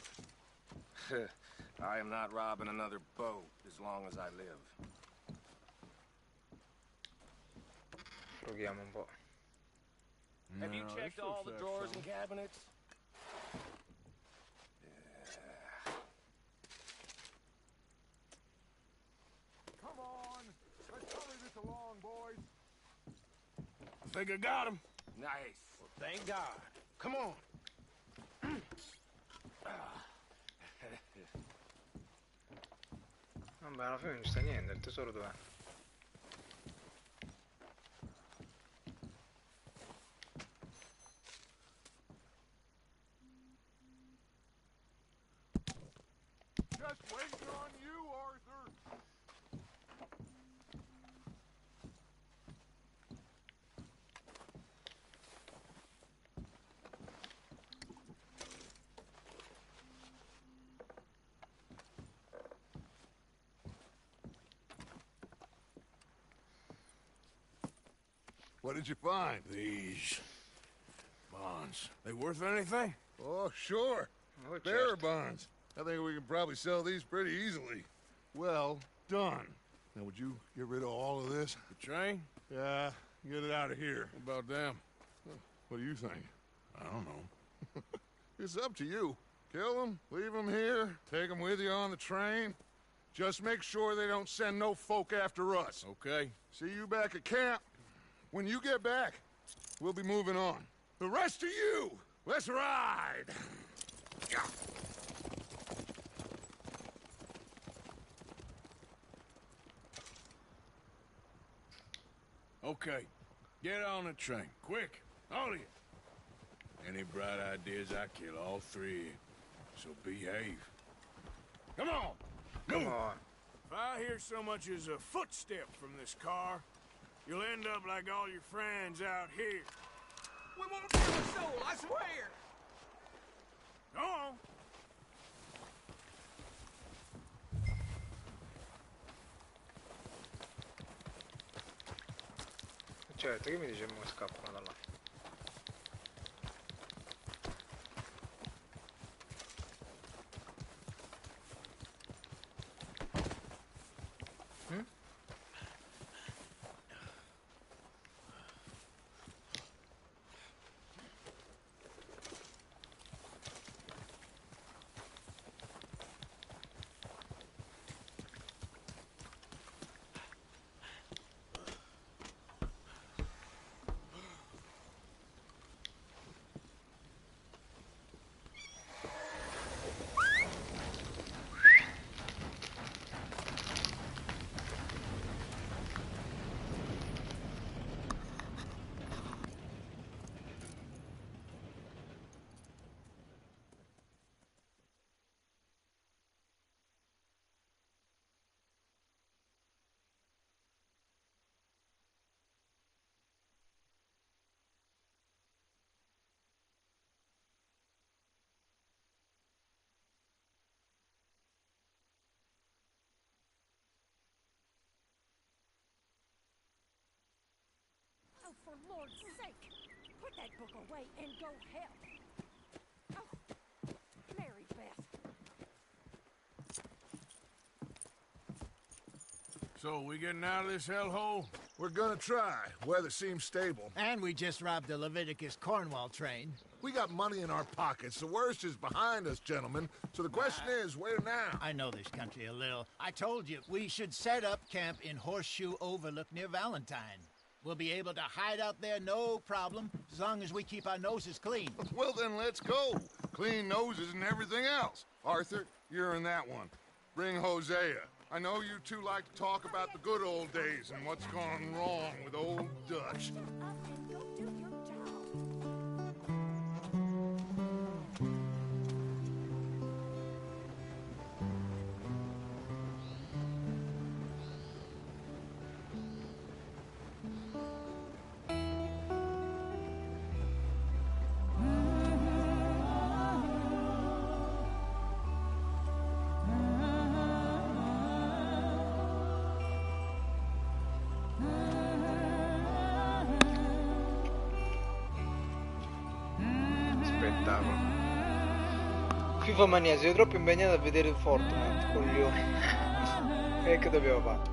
I am not robbing another boat as long as I live. Frughiamo un po'. Have you No, checked this all looks the like drawers and something. cabinets? Come on. Let's hurry this along, boys. I think I got him. Nice. Well, thank God. Come on. Vabbè, alla fine non ci sta niente, il tesoro dov'è? Just waiting on you, Arthur. What did you find? These bonds. They worth anything? Oh, sure. Oh, Bearer certo. bonds. I think we can probably sell these pretty easily. Well done. Now, would you get rid of all of this? The train? Yeah, get it out of here. What about them? What do you think? I don't know. It's up to you. Kill them, leave them here, take them with you on the train. Just make sure they don't send no folk after us. Okay. See you back at camp. When you get back, we'll be moving on. The rest of you, let's ride! Okay. Get on the train. Quick. All of you. Any bright ideas, I kill all three. So behave. Come on! Come Move! on. If I hear so much as a footstep from this car, you'll end up like all your friends out here. We won't kill a soul, I swear! Go on! Certo, che mi dice mo scappano da là? Mm? Oh, for Lord's sake, put that book away and go help. Oh, Mary Beth. So, we getting out of this hellhole? We're gonna try. Weather seems stable. And we just robbed the Leviticus Cornwall train. We got money in our pockets. The worst is behind us, gentlemen. So the question is, where now? I know this country a little. I told you, we should set up camp in Horseshoe Overlook near Valentine. We'll be able to hide out there no problem, as long as we keep our noses clean. Well, then let's go. Clean noses and everything else. Arthur, you're in that one. Bring Hosea. I know you two like to talk about the good old days and what's gone wrong with old Dutch. Up and go do your job. Spettacolo. FIFA mania, sei troppo impegnato a vedere il Fortnite, coglione. E che dobbiamo fare?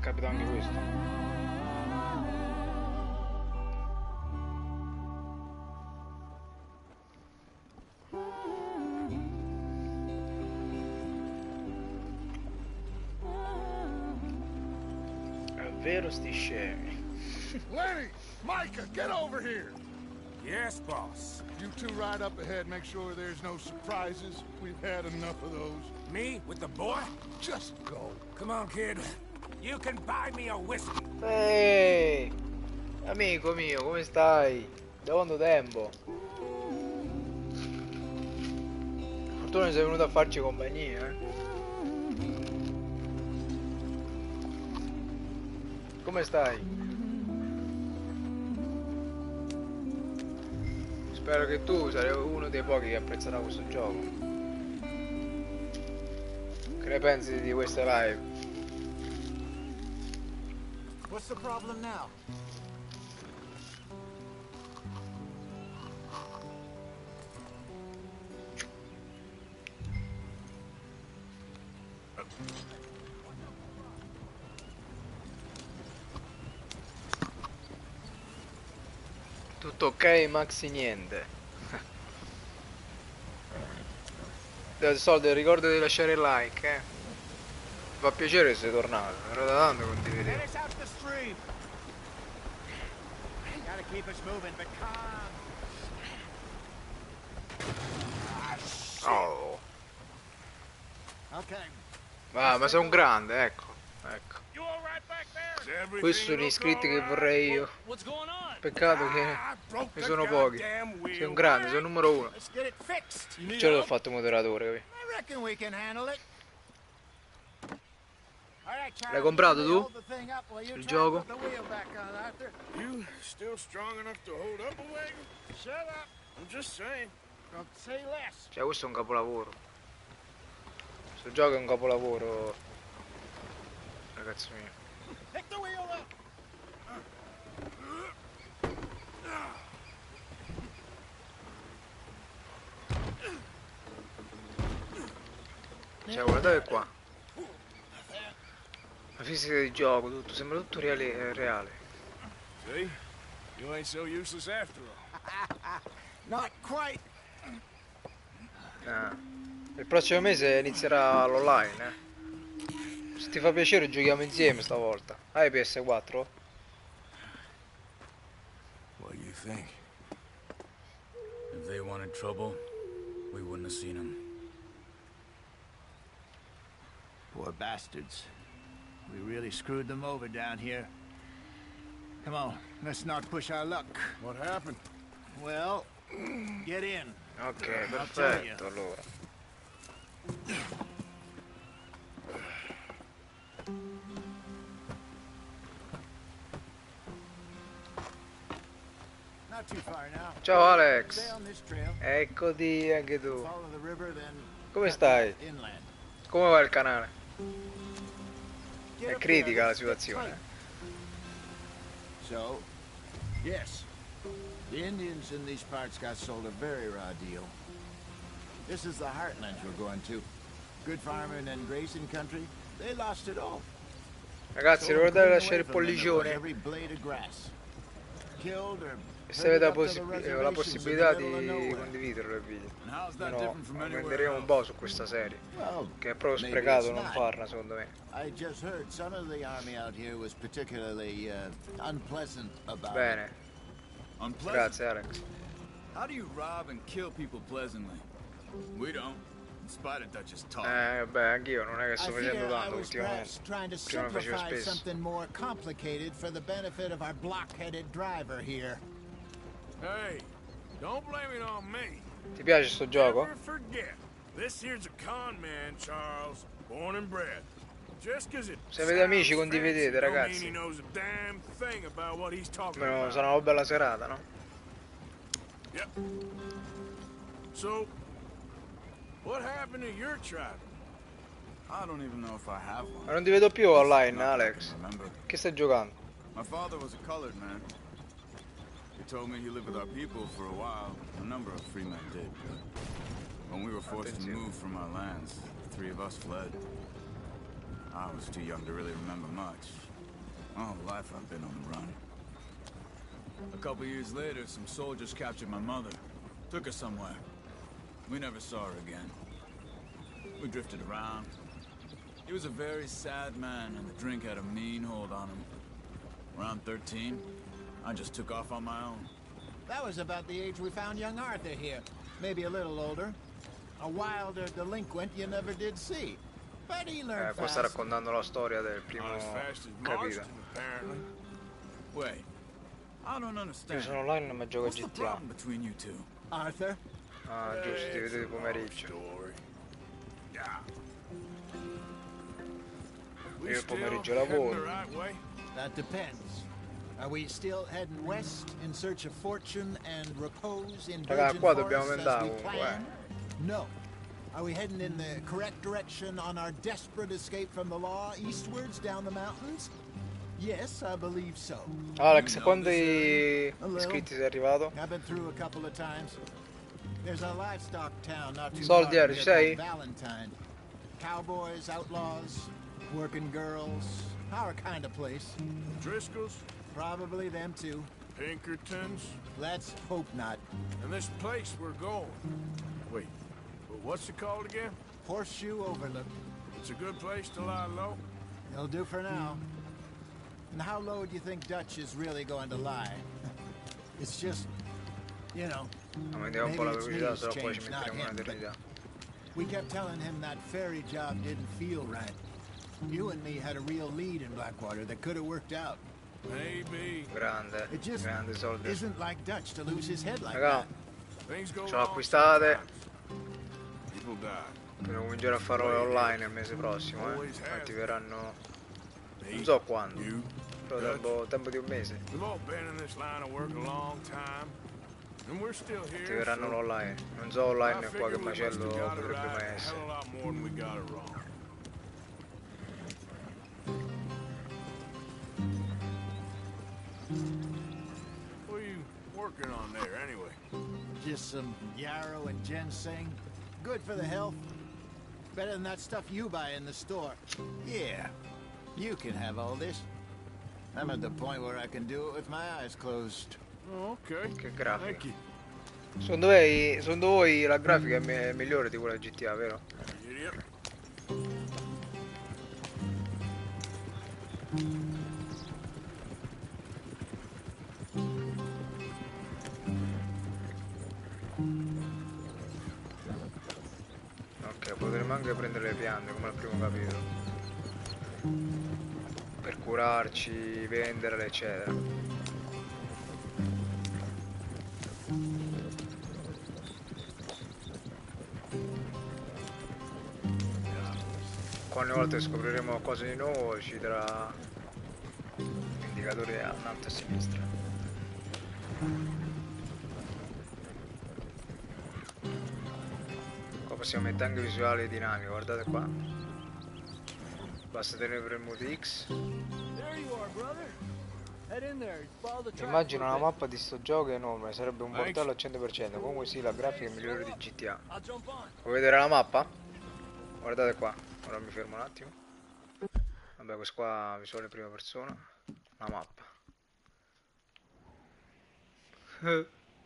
Capita anche questo. È vero sti scemi. Lenny! Micah, get over here! Yes, boss. You two ride up ahead, make sure there's no surprises. We've had enough of those. Me? With the boy? Just go. Come on, kid. You can buy me a whiskey. Ehi! Amico mio, come stai? Da quanto tempo? Fortuna sei venuto a farci compagnia, eh? Come stai? Spero che tu sarai uno dei pochi che apprezzerà questo gioco. Che ne pensi di queste live? What's the problem now? Tutto ok, Maxi niente. Del solito ricorda di lasciare il like, eh. Mi fa piacere che sei tornato, era da tanto condividevo. Head us out the stream. Gotta keep us moving, but calm. Oh. Okay. Ma sei un grande, ecco. Ecco. You all Questi sono gli iscritti che vorrei io. Peccato che ne sono pochi. Sei un grande, sei il numero 1. Ce l'ho fatto moderatore, capi? L'hai comprato tu? Il gioco? You still strong enough to hold up a wagon? Shut up. I'm just saying. Don't say less. Cioè, questo è un capolavoro. Questo gioco è un capolavoro, ragazzi miei. Pick the wheel up. Cioè, guardate qua. La fisica di gioco, tutto, sembra tutto reale. See? You ain't so useless after all. Not quite. Il prossimo mese inizierà l'online, Se ti fa piacere giochiamo insieme stavolta. Hai PS4? What do you think? If they wanted trouble, we wouldn't have seen them. Poor bastards. We really screwed them over down here. Come on, let's not push our luck. What happened? Well, get in. Ok, I'll tell you. perfetto, allora. Not too far now. Ciao Alex. Stay on this trail. Eccoti anche tu. Follow the river, then Come stai? inland. Come va il canale? Get È up critica there, la it's situazione. tight. So, yes, the Indians in these parts got sold a very raw deal. This is the heartlands we're going to. Good farming and grazing country. They lost it all. Ragazzi, Sold ricordate di clean lasciare away il from them, there was pollicione. every blade of grass. Killed or E se avete herded la, up to the la reservations possibilità in the middle of di nowhere. condividerlo il video. And how's that No, different from anywhere aumenteremo un else? po' su questa serie. Well, Che è proprio maybe sprecato it's non not. farla, secondo me. I just heard some of the army out here was particularly unpleasant about it. Bene, Unpleasant? grazie Alex. How do you rob and kill people pleasantly? We don't. In spite of Dutch's talk. Beh, anch'io non è che I sto fear facendo I tanto was perhaps ultimamente. trying to Prima facevo simplify spesso. something more complicated for the benefit of our block-headed driver here. Hey, don't blame it on me. Ti piace sto gioco? Never forget, this here's a con man, Charles, born and bred. Just 'cause it Se avete amici sounds condividete, fancy, don't mean ragazzi. he knows a damn thing about what he's talking Almeno about. sarà una bella serata, no? Yep. So, what happened to your tribe? I don't even know if I have one. Ma non ti vedo più online, Not that I Alex. can remember. Che stai giocando? My father was a colored man. He told me he lived with our people for a while. A number of free men did. When we were forced to move from our lands, the three of us fled. I was too young to really remember much. My whole life I've been on the run. A couple years later, some soldiers captured my mother. Took her somewhere. We never saw her again. We drifted around. He was a very sad man, and the drink had a mean hold on him. Around 13, I just took off on my own. That was about the age we found young Arthur here. Maybe a little older. A wilder delinquent you never did see. But he learned Qua sta fast. raccontando la storia del primo Not as fast as capito. Marston, apparently. Wait, I don't Io understand. sono online ma gioco a What's the GTA. problem between you two? Arthur? Ah, giusto, ti vedo di pomeriggio. Story. Yeah. Io We il still pomeriggio heading the lavoro. right way? That depends. Are we still heading west in search of fortune and repose in Raga, virgin qua dobbiamo forests as andare we comunque, planned? No. Are we heading in the correct direction on our desperate escape from the law eastwards down the mountains? Yes, I believe so. Alex, You know quanti A little. iscritti sei arrivato? I've been through a couple of times. There's a livestock town not too Soldi, far from ci here sei? called Valentine. Cowboys, outlaws, working girls, our kind of place. Driscoll's, Probably them too. Pinkertons, Let's hope not. and this place we're going. Wait, but what's it called again? Horseshoe Overlook. It's a good place to lie low. It'll do for now. And how low do you think Dutch is really going to lie? It's just, you know, Aumentiamo un po' la maybe it's me velocità, who's se no poi ci changed, not metteremo him, but un'eternità. we kept telling him that ferry job didn't feel right. You and me had a real lead in Blackwater that could have worked out. Maybe. Grande, It just grande soldi. isn't like Dutch to lose his head like Raga, that. Things go ce l'ho wrong acquistate. sometimes. People die. Per cominciare a farlo online il mese prossimo, infatti verranno, non so quando, però tempo di un mese. We've all been in this line of work a long time, and we're still here. Ti verranno so online, non so online I qua che figure we must macello have got it potrebbe right mai a hell essere. of a lot more than we got it wrong. What are you working on there, anyway? Just some yarrow and ginseng. Good for the health. Better than that stuff you buy in the store. Yeah, you can have all this. I'm at the point where I can do it with my eyes closed. Oh, okay. Che grafica. Thank you. Secondo voi la grafica è migliore di quella GTA, vero? Idiot. Ok, potremmo anche prendere le piante come al primo capitolo. Per curarci, venderle, eccetera. Qua ogni volta che scopriremo qualcosa di nuovo ci darà indicatore in alto a sinistra. Qua possiamo mettere anche visuale dinamico, guardate qua. Basta tenere premuto X. Immagino una mappa di sto gioco enorme, sarebbe un bordello al 100%, comunque sì, la grafica è migliore di GTA. Vuoi vedere la mappa? Guardate qua, ora mi fermo un attimo. Vabbè, questo qua visuale prima persona, la mappa.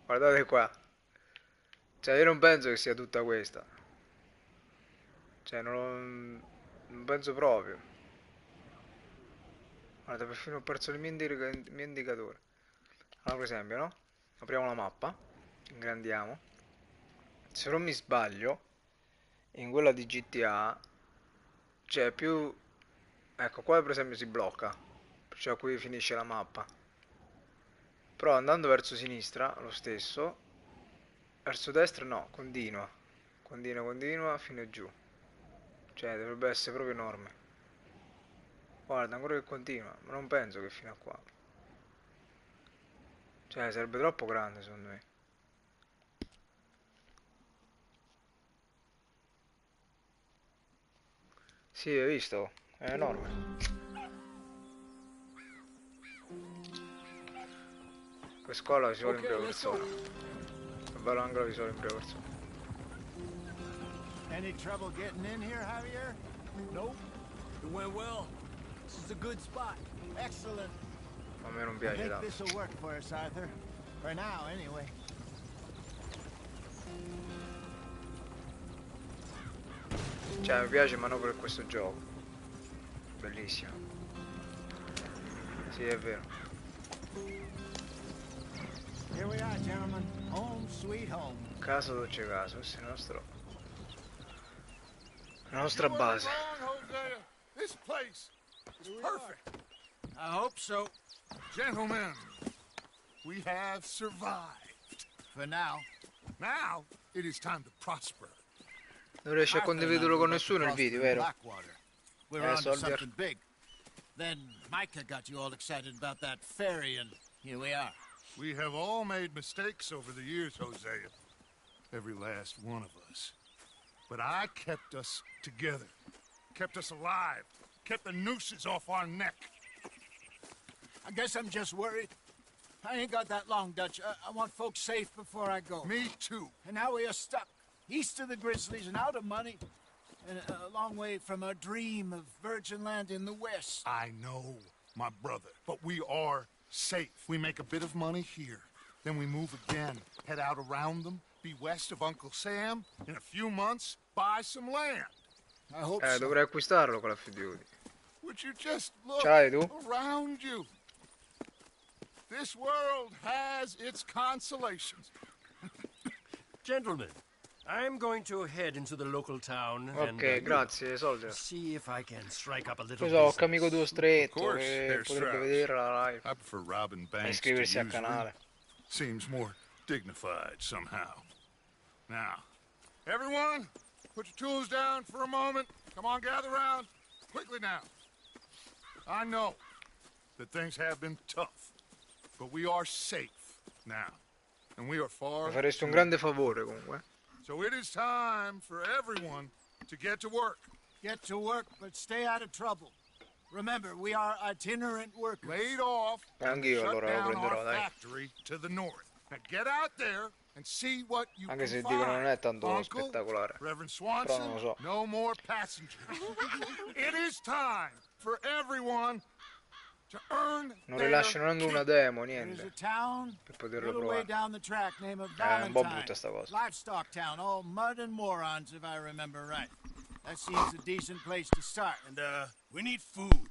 Guardate qua. Cioè io non penso che sia tutta questa. Cioè non penso proprio. Guarda, perfino ho perso il mio indicatore. Allora, per esempio, no? Apriamo la mappa, ingrandiamo. Se non mi sbaglio, in quella di GTA c'è più... Ecco, qua per esempio si blocca, cioè qui finisce la mappa. Però andando verso sinistra, lo stesso. Verso destra no, continua. Continua fino a giù. Cioè dovrebbe essere proprio enorme. Guarda, ancora che continua, ma non penso che fino a qua. Cioè sarebbe troppo grande secondo me. Sì, hai visto? È enorme. Questa qua la visuale in prima persona. È bello anche la visuale in prima persona. Any trouble getting in here, Javier? Nope. It went well. This is a good spot. Excellent. A me non I piace think tanto. this will work for us, Arthur. For now, anyway. Cioè mi piace ma non per questo gioco. Bellissimo. Sì, è vero. Here we are, gentlemen. Home sweet home. Casa dolce casa, questo è la nostra base. Hosea. This place is perfect. I hope so. Gentlemen, we have survived. For now. Now, it is time to prosper. Non riesci a condividerlo con nessuno il video, vero? We're on to Soldier. something big. Then Micah got you all excited about that ferry, and here we are. We have all made mistakes over the years, Hosea. Every last one of us. But I kept us together. Kept us alive. Kept the nooses off our neck. I guess I'm just worried. I ain't got that long, Dutch. I want folks safe before I go. Me too. And now we are stuck. East of the Grizzlies and out of money. And a long way from our dream of virgin land in the west. I know, my brother. But we are safe. We make a bit of money here. Then we move again. Head out around them. Be west of Uncle Sam. In a few months, buy some land. I hope so. Dovrei acquistarlo con la Duty. Would you just look Ce l'hai tu? around you? This world has its consolations. Gentlemen, I'm going to head into the local town and Ok, grazie, soldi. see if I can strike up a little Io so, business. amico tuo Of stretto course, che Herr potrebbe Strauss. vedere la live I prefer robbing e banks to iscriversi al usury. canale. Seems more dignified somehow. Now, everyone, put your tools down for a moment. Come on, gather round. Quickly now. I know that things have been tough, but we are safe now. And we are far Mi faresti un too grande favore comunque. So it is time for everyone to get to work. Get to work, but stay out of trouble. Remember, we are itinerant workers. Laid off and Anch'io shut allora lo down prenderò, our dai. factory to the north. Now get out there and see what you Anche can se find. dicono non è tanto Uncle, spettacolare. Reverend Però non lo Swanson, so. no more passengers. It is time for everyone to earn Non their rilasciano neanche una demo, There's a niente. town Per poterlo little way provare. down the track named of Un po' Valentine. brutta sta cosa. Livestock town, all mud and morons, if I remember right. That seems a decent place to start. And, we need food.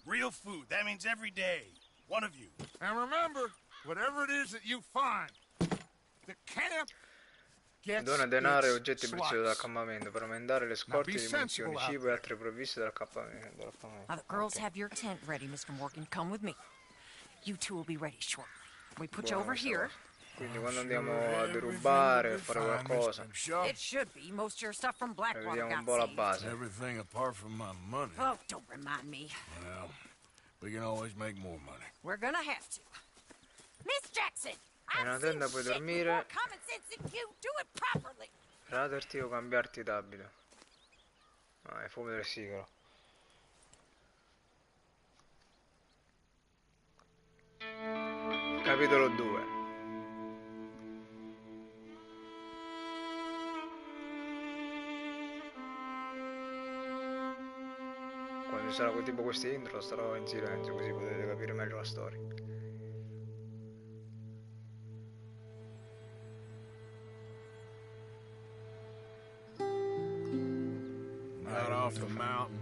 Real food. That means every day. One of you. And remember, whatever it is that you find, the camp gets Dona denaro e its oggetti preziosi slice. dall'accampamento per aumentare le scorte be di munizioni, sensible out cibo e altre provviste dall'accampamento. Now, the girls have your tent ready, Mr. Morgan. Come with me. You two will be ready shortly. We put you Buona over questa here. cosa. Quindi quando andiamo a derubare, a fare qualcosa, It should be. Most of your stuff from Blackwater vediamo un got po' la saved. base. Everything apart from my money. Oh, don't remind me. Well, we can always make more money. We're gonna have to. Miss Jackson, In una I've seen tenda puoi shit with dormire, more common sense than you. Do it properly. raderti o cambiarti d'abito. Ah, è fumo del sigaro. Capitolo 2. Quando ci sarà tipo questi intro starò in silenzio così potete capire meglio la storia. Got off the mountain,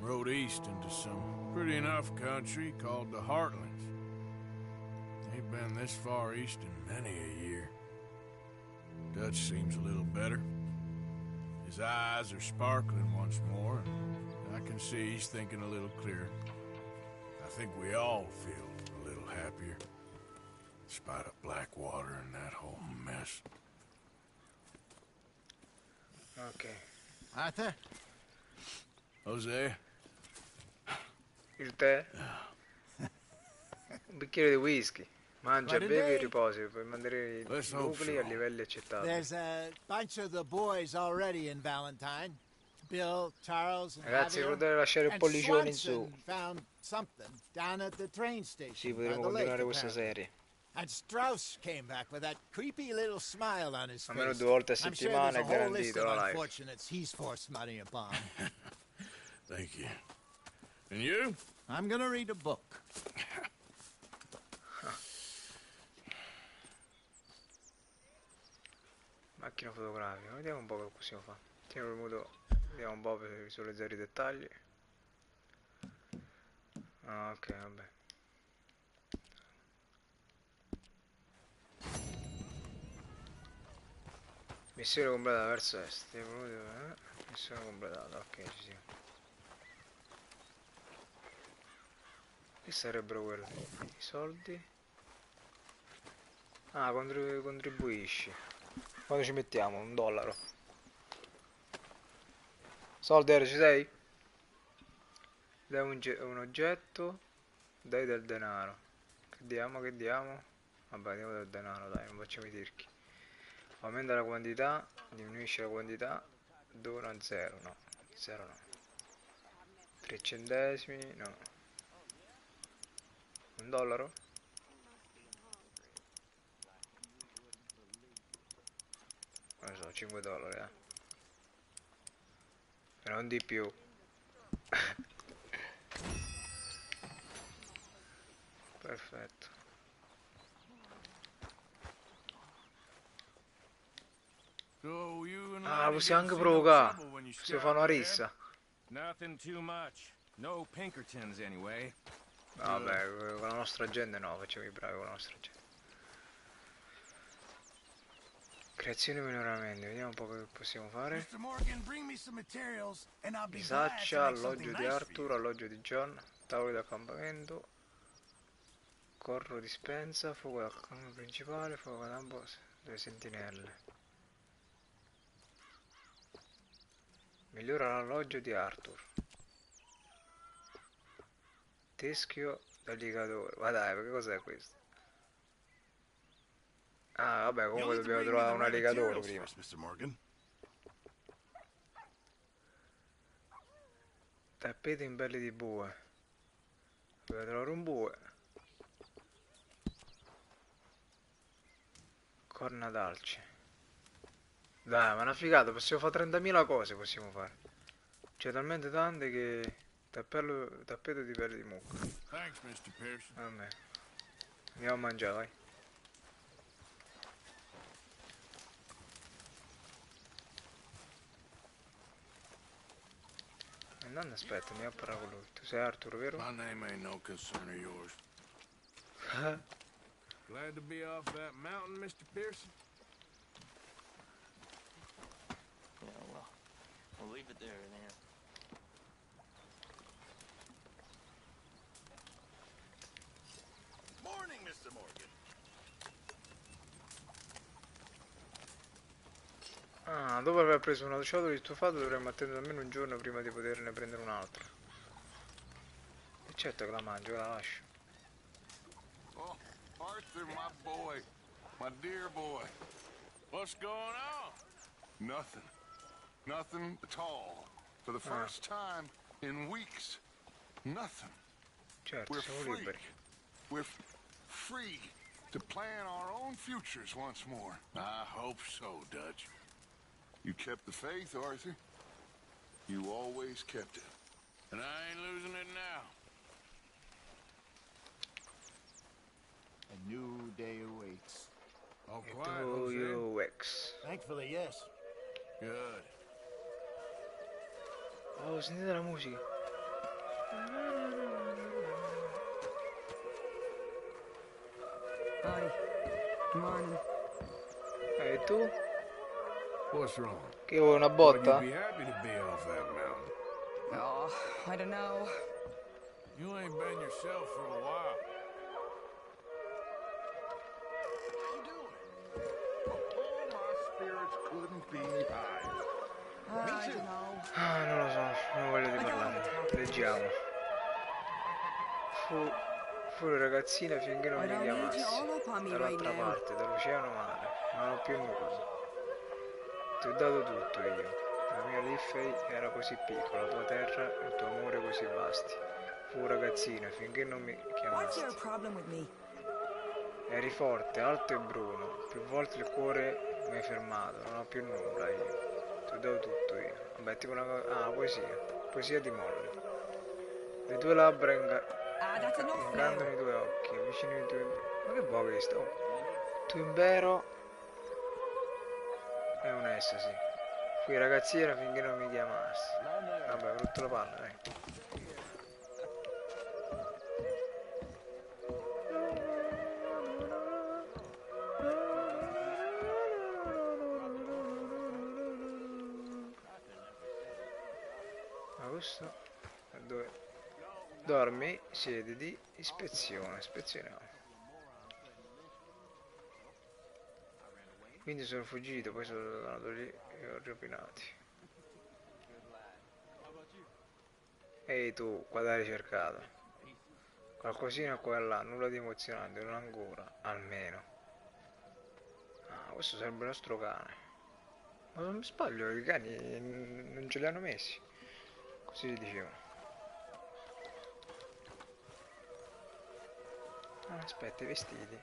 rode east into some pretty enough country called the Heartlands. Ain't been this far east in many a year. Dutch seems a little better. His eyes are sparkling once more, and I can see he's thinking a little clearer. I think we all feel a little happier, in spite of Blackwater and that whole mess. Ok. Arthur? Jose? Il tè? Un bicchiere di whisky. Mangia, What a bevi e day. riposi per mantenere i Let's hope nuclei a so. livelli accettabili. There's a bunch of the boys already in Valentine. Bill, Charles, and Ragazzi, Javier. ricordate di lasciare il And pollicione in su. Swanson found something down at the train station Sì, by potremo the lake, continuare questa apparently. serie. And Strauss came back with that creepy little smile on his face. Almeno 2 volte a I'm sure settimana there's è a whole list garantito of la live. unfortunates he's forced money upon. Thank you. And you? I'm gonna read a book. Macchina fotografica, vediamo un po' che possiamo fare. Tieni premuto, vediamo un po' per visualizzare i dettagli. Ah, ok, vabbè. Missione completata verso est. Missione completata, ok, ci siamo. Che sarebbero quelli? I soldi? Ah, contribuisci. Quando ci mettiamo? $1. Soldi, ci sei? Dai un oggetto, dai del denaro. Che diamo, che diamo? Vabbè, diamo del denaro, dai, non facciamo i tirchi. Aumenta la quantità, diminuisce la quantità, dona 0, no, 0 no. 3 centesimi, no. $1? Non lo so, $5, E non di più. Perfetto. Ah, possiamo anche provocare. Possiamo fare una rissa. Nothing too much. No Pinkertons, anyway. Vabbè, con la nostra gente no, facciamo i bravi con la nostra gente. Creazione e miglioramento, vediamo un po' che possiamo fare. Mr. Morgan, bring me some materials and I'll be glad to Bisaccia, make something alloggio di nice for you. Arthur, alloggio di John, tavolo di accampamento, corro dispensa, fuoco d'accampamento principale, fuoco da lampo, 2 sentinelle. Migliora l'alloggio di Arthur. Teschio d'alligatore. Ma dai, ma che cos'è questo? Ah, vabbè, comunque dobbiamo trovare un alligatore prima. Tappeti in pelle di bue. Dobbiamo trovare un bue. Corna d'alce. Dai, ma è una figata, possiamo fare 30.000 cose, possiamo fare. C'è talmente tante che... tappeto di pelle di mucca. Thanks, Mr. Pearson. Vabbè. Andiamo a mangiare, vai. Andando, aspetta, mi ha parlato con lui. Tu sei Arthur, vero? My name ain't no concern of yours. Glad to be off that mountain, Mr. Pearson? Yeah, well, we'll leave it there then. Morning, Mr. Morgan. Ah, dopo aver preso una ciotola di stufato dovremmo attendere almeno un giorno prima di poterne prendere un'altra. E certo che la mangio, la lascio. Oh, Arthur, my boy. My dear boy. What's going on? Nothing. Nothing at all. For the first time in weeks. Nothing. Certo, We're siamo free. liberi. We're free to plan our own futures once more. I hope so, Dutch. You kept the faith, Arthur. You always kept it. And I ain't losing it now. A new day awaits. All E quiet, tu, Jose? you, ex. Thankfully, yes. Good. Oh, sentite la musica. Howdy. Morning. E tu? What's wrong? Che vuoi una Well, botta? you'd be happy to be off that mountain. Oh, I don't know. You ain't been yourself for a while. Oh, my spirits couldn't be higher. I don't know. Ah, non lo so, non voglio di parlare. Leggiamo. Fu la ragazzina finché non I mi don't need you chiamassi. all up on me right Dall'altra now. parte, dall'oceano mare. Non ho più nulla. Ti ho dato tutto io. La mia Liffey era così piccola, la tua terra e il tuo amore così vasti. Fu ragazzina finché non mi What's chiamasti. your problem with me? Eri forte, alto e bruno. Più volte il cuore mi hai fermato. Non ho più nulla io. Ti ho dato tutto io. Vabbè, tipo una cosa... Ah, poesia. Poesia di Molly. Le tue labbra That's enough now. ingannano i tuoi occhi, vicino ai tuoi... Ma che vuoi questo? Oh. Tu impero è un essere, sì. Fui ragazzina finché non mi chiamassi. Vabbè, brutto la palla, dai. Ma questo è dove? Dormi, siediti, ispezione, ispezioniamo. Quindi sono fuggito, poi sono tornato lì e ho riopinati. Ehi tu, qua hai ricercato. Qualcosina qua e là, nulla di emozionante, non ancora, almeno. Ah, questo sarebbe il nostro cane. Ma non mi sbaglio, i cani non ce li hanno messi. Così dicevano. Ah, aspetta, i vestiti.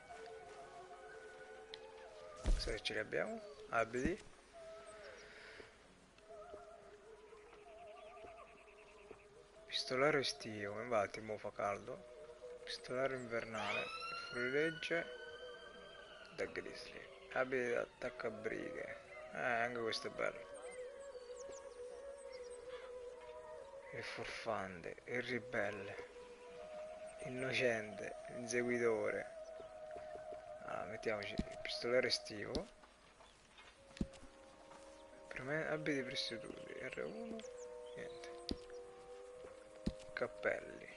Cosa che ce li abbiamo? Abiti. Pistolero estivo, infatti mo fa caldo. Pistolero invernale. Fuorilegge da grizzly. Abiti da attaccabrighe. Anche questo è bello. Il furfante, il ribelle. Innocente, l'inseguitore. Allora, mettiamoci il pistolero estivo. Abiti prestituti. R1. Niente. Cappelli.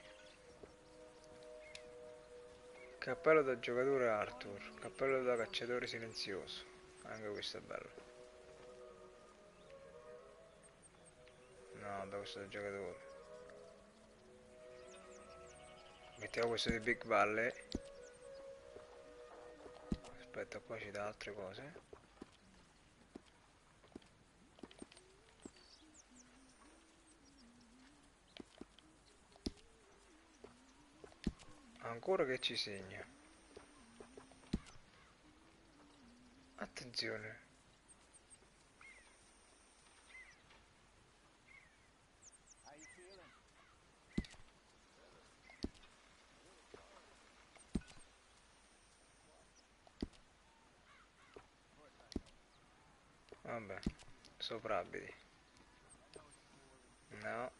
Cappello da giocatore Arthur. Cappello da cacciatore silenzioso. Anche questo è bello. No, da questo da giocatore. Mettiamo questo di Big Valley. Aspetta, qua ci dà altre cose. Ancora che ci segna. Attenzione. Vabbè, sopravvidi. No.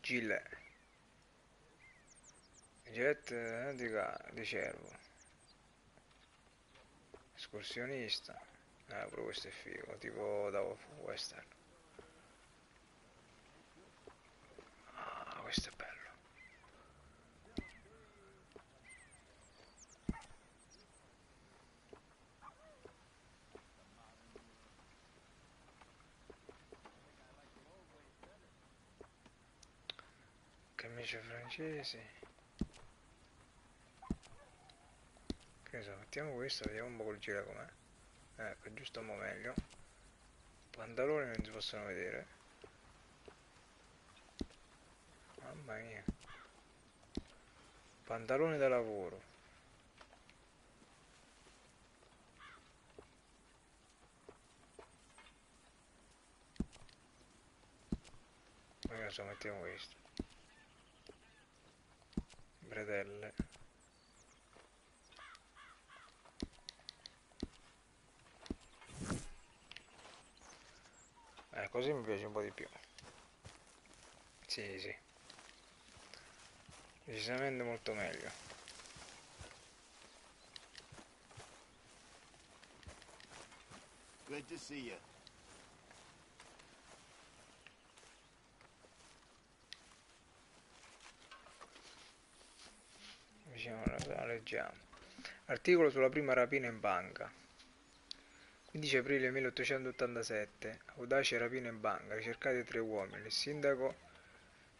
Gilet. Jet di cervo. Escursionista. Pure questo è figo, tipo da western. Ah, questo è bello. Camicia francesi. Che ne so, mettiamo questo, vediamo un po' col gira com'è. Ecco, giusto un po' meglio. Pantaloni non si possono vedere. Mamma mia. Pantaloni da lavoro. Ma che so, mettiamo questo. Bretelle. Così mi piace un po' di più. Sì, sì. Decisamente molto meglio. Good to see you. Diciamo, la leggiamo. Articolo sulla prima rapina in banca. 15 aprile 1887. Audace rapina in banca. Ricercati 3 uomini. Il sindaco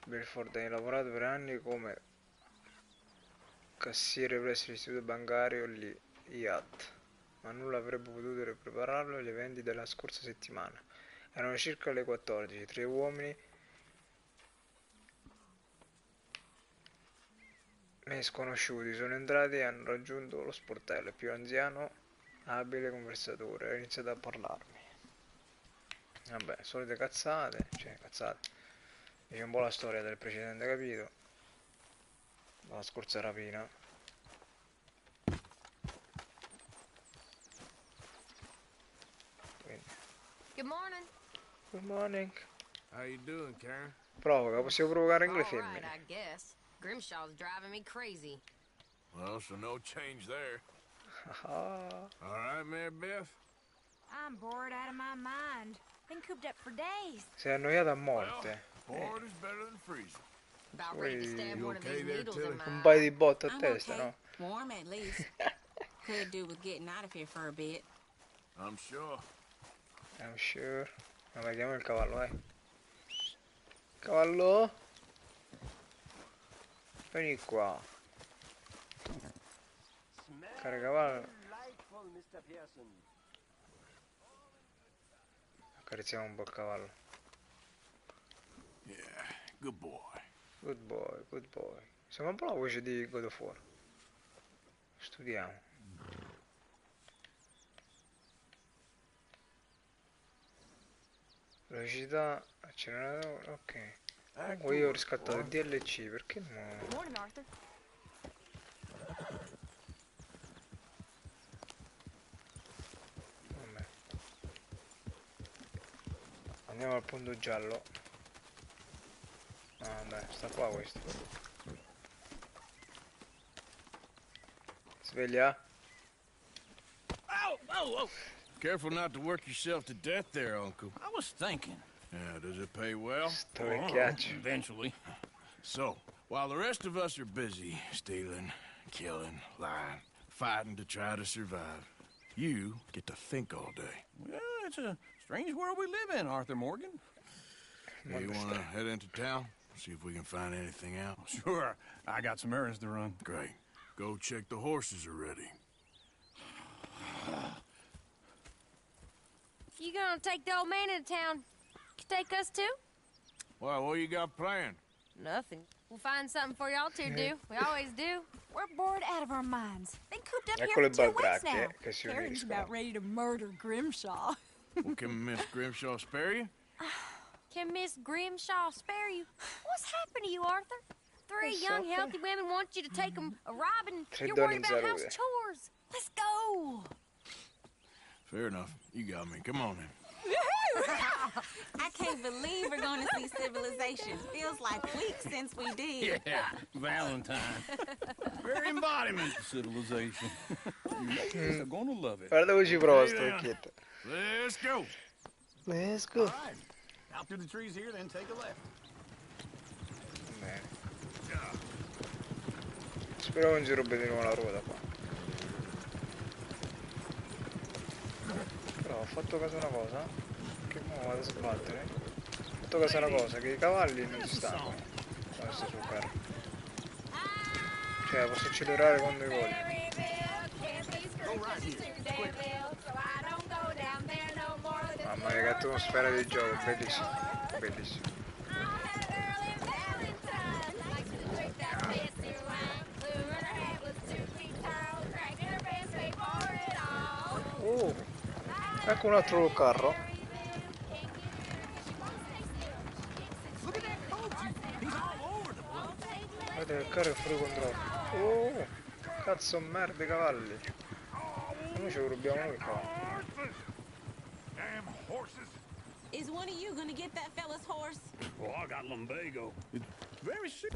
Belfort ha lavorato per anni come cassiere presso l'istituto bancario IAT, ma nulla avrebbe potuto prepararlo agli eventi della scorsa settimana. Erano circa le 14. 3 uomini sconosciuti sono entrati e hanno raggiunto lo sportello. Il più anziano, abile conversatore, ha iniziato a parlarmi. Vabbè, solite cazzate, cioè cazzate. Dice un po' la storia del precedente capitolo, dalla scorsa rapina. Quindi. Good morning. Good morning. How you doing, Karen? Provoca, possiamo provocare anche le All right, femmine. I guess. Grimshaw's driving me crazy. Well, so no change there. Ah. All right, Mary Beth? I'm bored out of my mind. Been cooped up for days. Sei annoiata a morte. Bored is better than freezing. About ready to stab one of these needles in my Un paio di eye. botte a I'm testa, okay. no? Warm at least. Could do with getting out of here for a bit. I'm sure. I'm sure. Ma vediamo il cavallo, vai. Cavallo? Vieni qua. Care cavallo. Accarezziamo un po' il cavallo. Yeah, good boy. Good boy, good boy. Sembra un po' la voce di God of War. Studiamo. Velocità, acceleratore, ok. Comunque io ho riscattato il DLC, perché no? Morning, Arthur. Vabbè. Andiamo al punto giallo. Ah, vabbè, sta qua questo. Sveglia? Oh. Careful not to work yourself to death there, Uncle. I was thinking. Yeah, does it pay well? Eventually. So, while the rest of us are busy stealing, killing, lying, fighting to try to survive, you get to think all day. Well, it's a strange world we live in, Arthur Morgan. Hey, you want to head into town? See if we can find anything out? Sure. I got some errands to run. Great. Go check the horses are ready. You gonna take the old man into town? You take us too? Well, what you got planned? Nothing. We'll find something for y'all two to do. We always do. We're bored out of our minds. Been cooped up Eccole here for 2 weeks baldracche, now. che si Harry's uniscono. about ready to murder Grimshaw. Well, can Miss Grimshaw spare you? Can Miss Grimshaw spare you? What's happened to you, Arthur? Three What's young, up? healthy women want you to take them a robbing. Tre You're donne worried in about house salute. chores. Let's go. Fair enough. You got me. Come on then. I can't believe we're going to see civilization. Feels like weeks since we did. Yeah, Valentine. Very embodiment of civilization. You ladies are gonna love it. Guarda come ci prova sto occhietto. Let's go. Let's go. All right. Out through the trees here, then take a left. Bene. Spero non ci rubi di nuovo la ruota qua. Però ho fatto caso a una cosa. Che mo vado a sbattere. Ho fatto caso a una cosa, che i cavalli non si stanno quando sto sul carro. Cioè posso accelerare quando voglio. Mamma mia, che atmosfera di gioco, bellissimo. Bellissimo. Ecco un altro carro. Guarda il carro è fuori controllo. Oh, cazzo merda i cavalli. Noi ce lo rubiamo noi qua. Is one of you gonna get that fella's horse? Well, I got lumbago. It's very sick.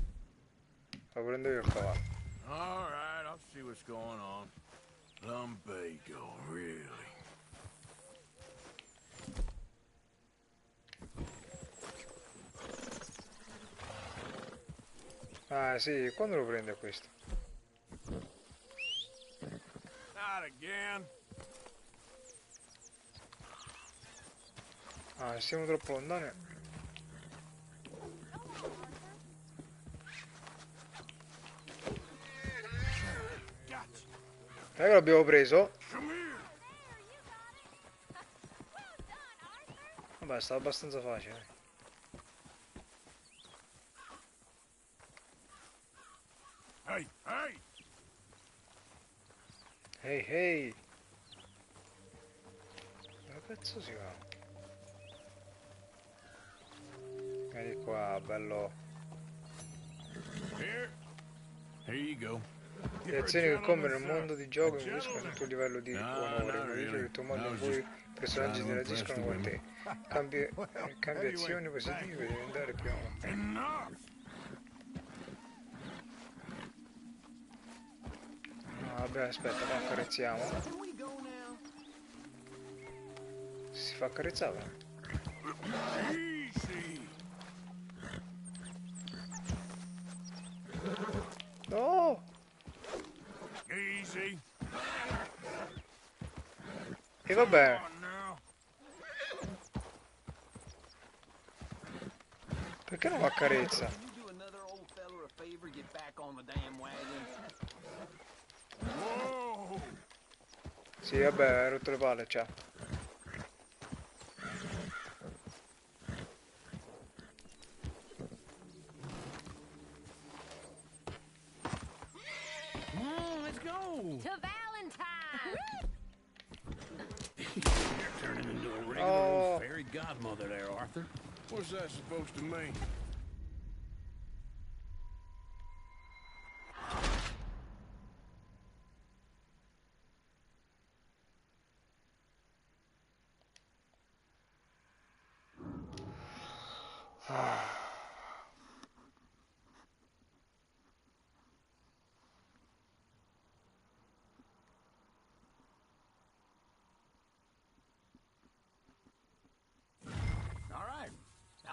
Lo prendo io il cavallo. All right, I'll see what's going on. Lumbago, really? Ah sì, quando lo prende questo? Not again. Ah, siamo troppo lontani. Dai che l'abbiamo preso. Vabbè, sta abbastanza facile. Hey, hey! Ehi, ehi! Dove cazzo si va? Vieni qua, bello. Here you go. Le azioni che compiono nel mondo di gioco influiscono sul tuo livello di onore, modificano il tuo modo in cui i personaggi interagiscono con te. Cambi azioni positive per diventare più Enough! No, vabbè, aspetta, lo accarezziamo. Si fa accarezzare? Easy. No! Easy. E vabbè. Perché non lo accarezza? Sì, vabbè, hai rotto le palle, ciao. Come on, let's go. To Valentine. You're turning into a regular old fairy godmother there, Arthur. What's that supposed to mean?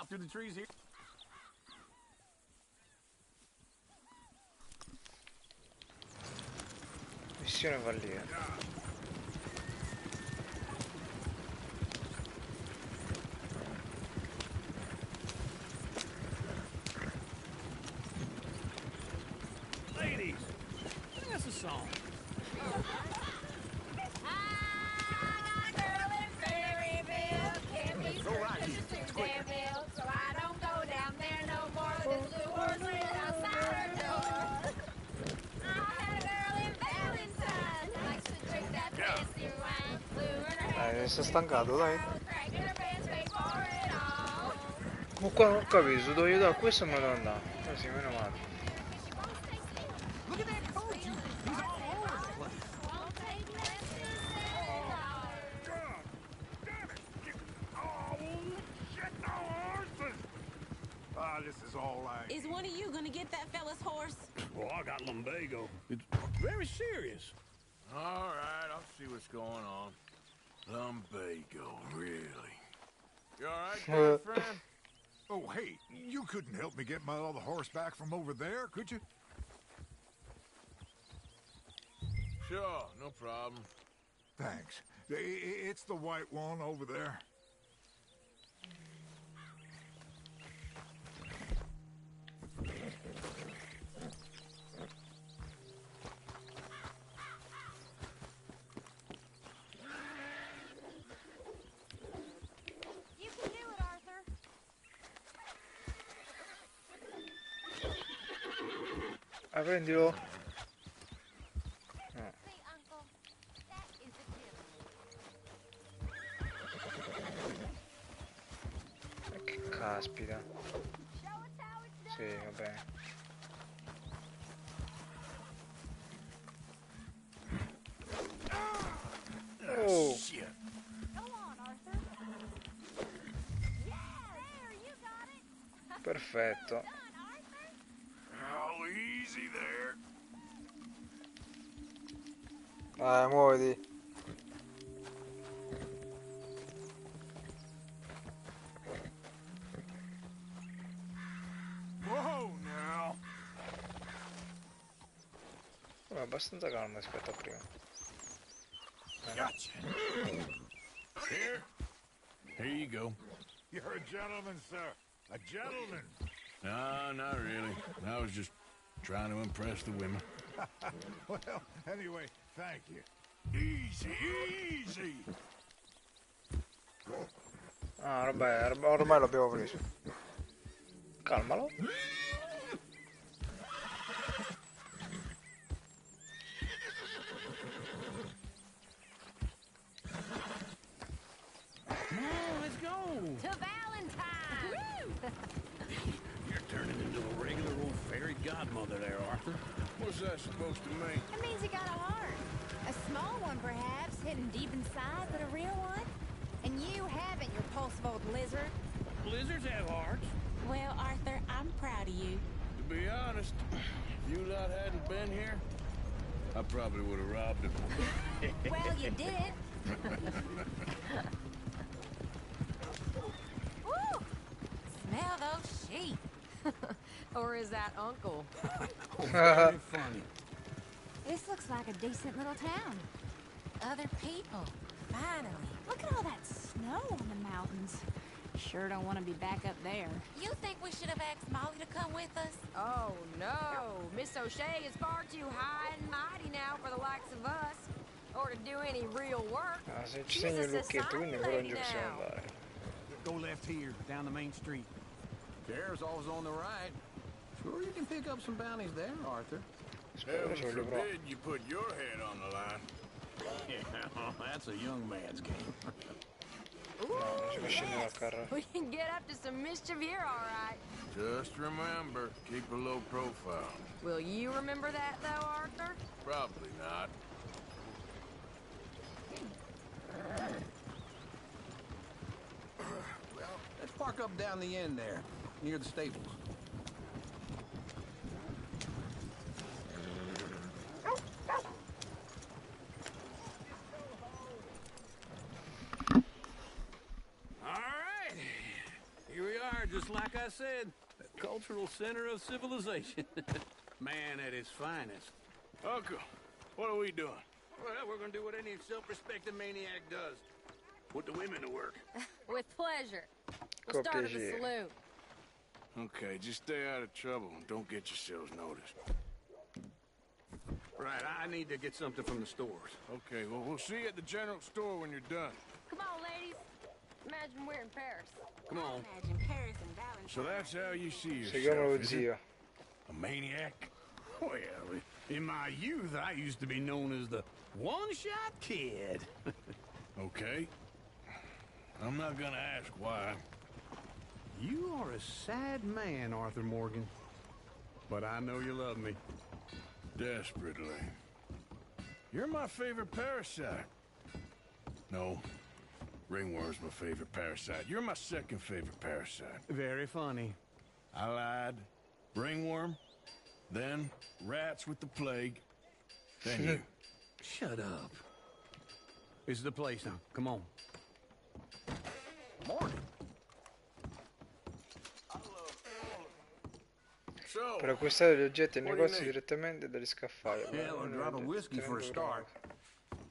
walk through the trees here. Missione fallita. Ladies, sing us a song. Go right here. It's quicker. So I don't go down there no more. This blue horse ran outside her door. I had a girl in Valentine. Likes to drink that fancy wine. Blew in her hair. Si è stancato, dai. Cracking her pants, paid for it all. Ma qua non ho capito, se devo aiutare questo me lo devo andare. Ah, sì, meno male. Look at that coach. He's all over the place. Won't take less than This is all I... Is one of you gonna get that fella's horse? Well, I got lumbago. It's very serious. All right, I'll see what's going on. Lumbago, really? You all right, there, friend? Oh, hey, you couldn't help me get my other horse back from over there, could you? Sure, no problem. Thanks. It's the white one over there. You can do it, Arthur. Ah, prendilo. See, Uncle, that is a gift. Che caspita. Sì, va bene. Oh, Shit. Go on, Arthur. Yeah, there, you got it. perfetto. Oh, easy there. Muoviti. Whoa, now. È abbastanza calmo rispetto a prima. Gotcha. Here you go. You're a gentleman, sir. A gentleman. No, not really. I was just trying to impress the women. Well, anyway, thank you. Easy, easy. Ah, vabbè, ormai l'abbiamo preso. Calmalo. Come on, let's go. To Valentine! You're turning into a regular old fairy godmother there, Arthur. What's that supposed to mean? It means you got a heart. A small one, perhaps, hidden deep inside, but a real one. And you haven't, you repulsive old lizard. Lizards have hearts. Well, Arthur, I'm proud of you. To be honest, if you lot hadn't been here, I probably would have robbed him. Well, you did. Woo! Smell those sheep. Or is that Uncle? Very funny. This looks like a decent little town. Other people. Finally. Look at all that snow on the mountains. Sure don't want to be back up there. You think we should have asked Molly to come with us? Oh, no. Miss O'Shea is far too high and mighty now for the likes of us. Or to do any real work. Ah, se ci She's segni a il lucchetto, quindi society ancora non ci lady possiamo now. andare. Go left here, down the main street. Sheriff's always on the right. Sure you can pick up some bounties there, Arthur. Spero Heaven ci voglio provare. forbid you put your head on the line. Yeah, that's a young man's game. Non ci fa scendere dal carro. We can get up to some mischief here, all right. Just remember, keep a low profile. Will you remember that, though, Arthur? Probably not. Well, let's park up down the end there, near the stables. All right. Here we are just like I said. The cultural center of civilization. Man at his finest. Uncle, what are we doing? Well, we're gonna do what any self-respecting maniac does. Put the women to work. With pleasure. We'll start at the Piacere. saloon. Okay, just stay out of trouble and don't get yourselves noticed. Right, I need to get something from the stores. Okay, well, we'll see you at the general store when you're done. Come on, ladies. Imagine we're in Paris. Come on. Imagine Paris and Valentine. So that's how you see Seguiamo yourself, lo is it? zio. A maniac? Well, in my youth, I used to be known as the one-shot kid. Okay. I'm not gonna ask why. You are a sad man, Arthur Morgan. But I know you love me. Desperately. You're my favorite parasite. No. Ringworm's my favorite parasite. You're my second favorite parasite. Very funny. I lied. Ringworm. Then rats with the plague. Then you. Shut up. This is the place now. Come on. Morning. So, Per acquistare gli oggetti e what do you negozi need? direttamente dagli scaffali. Hell, a drop of whiskey for a Tenendo start.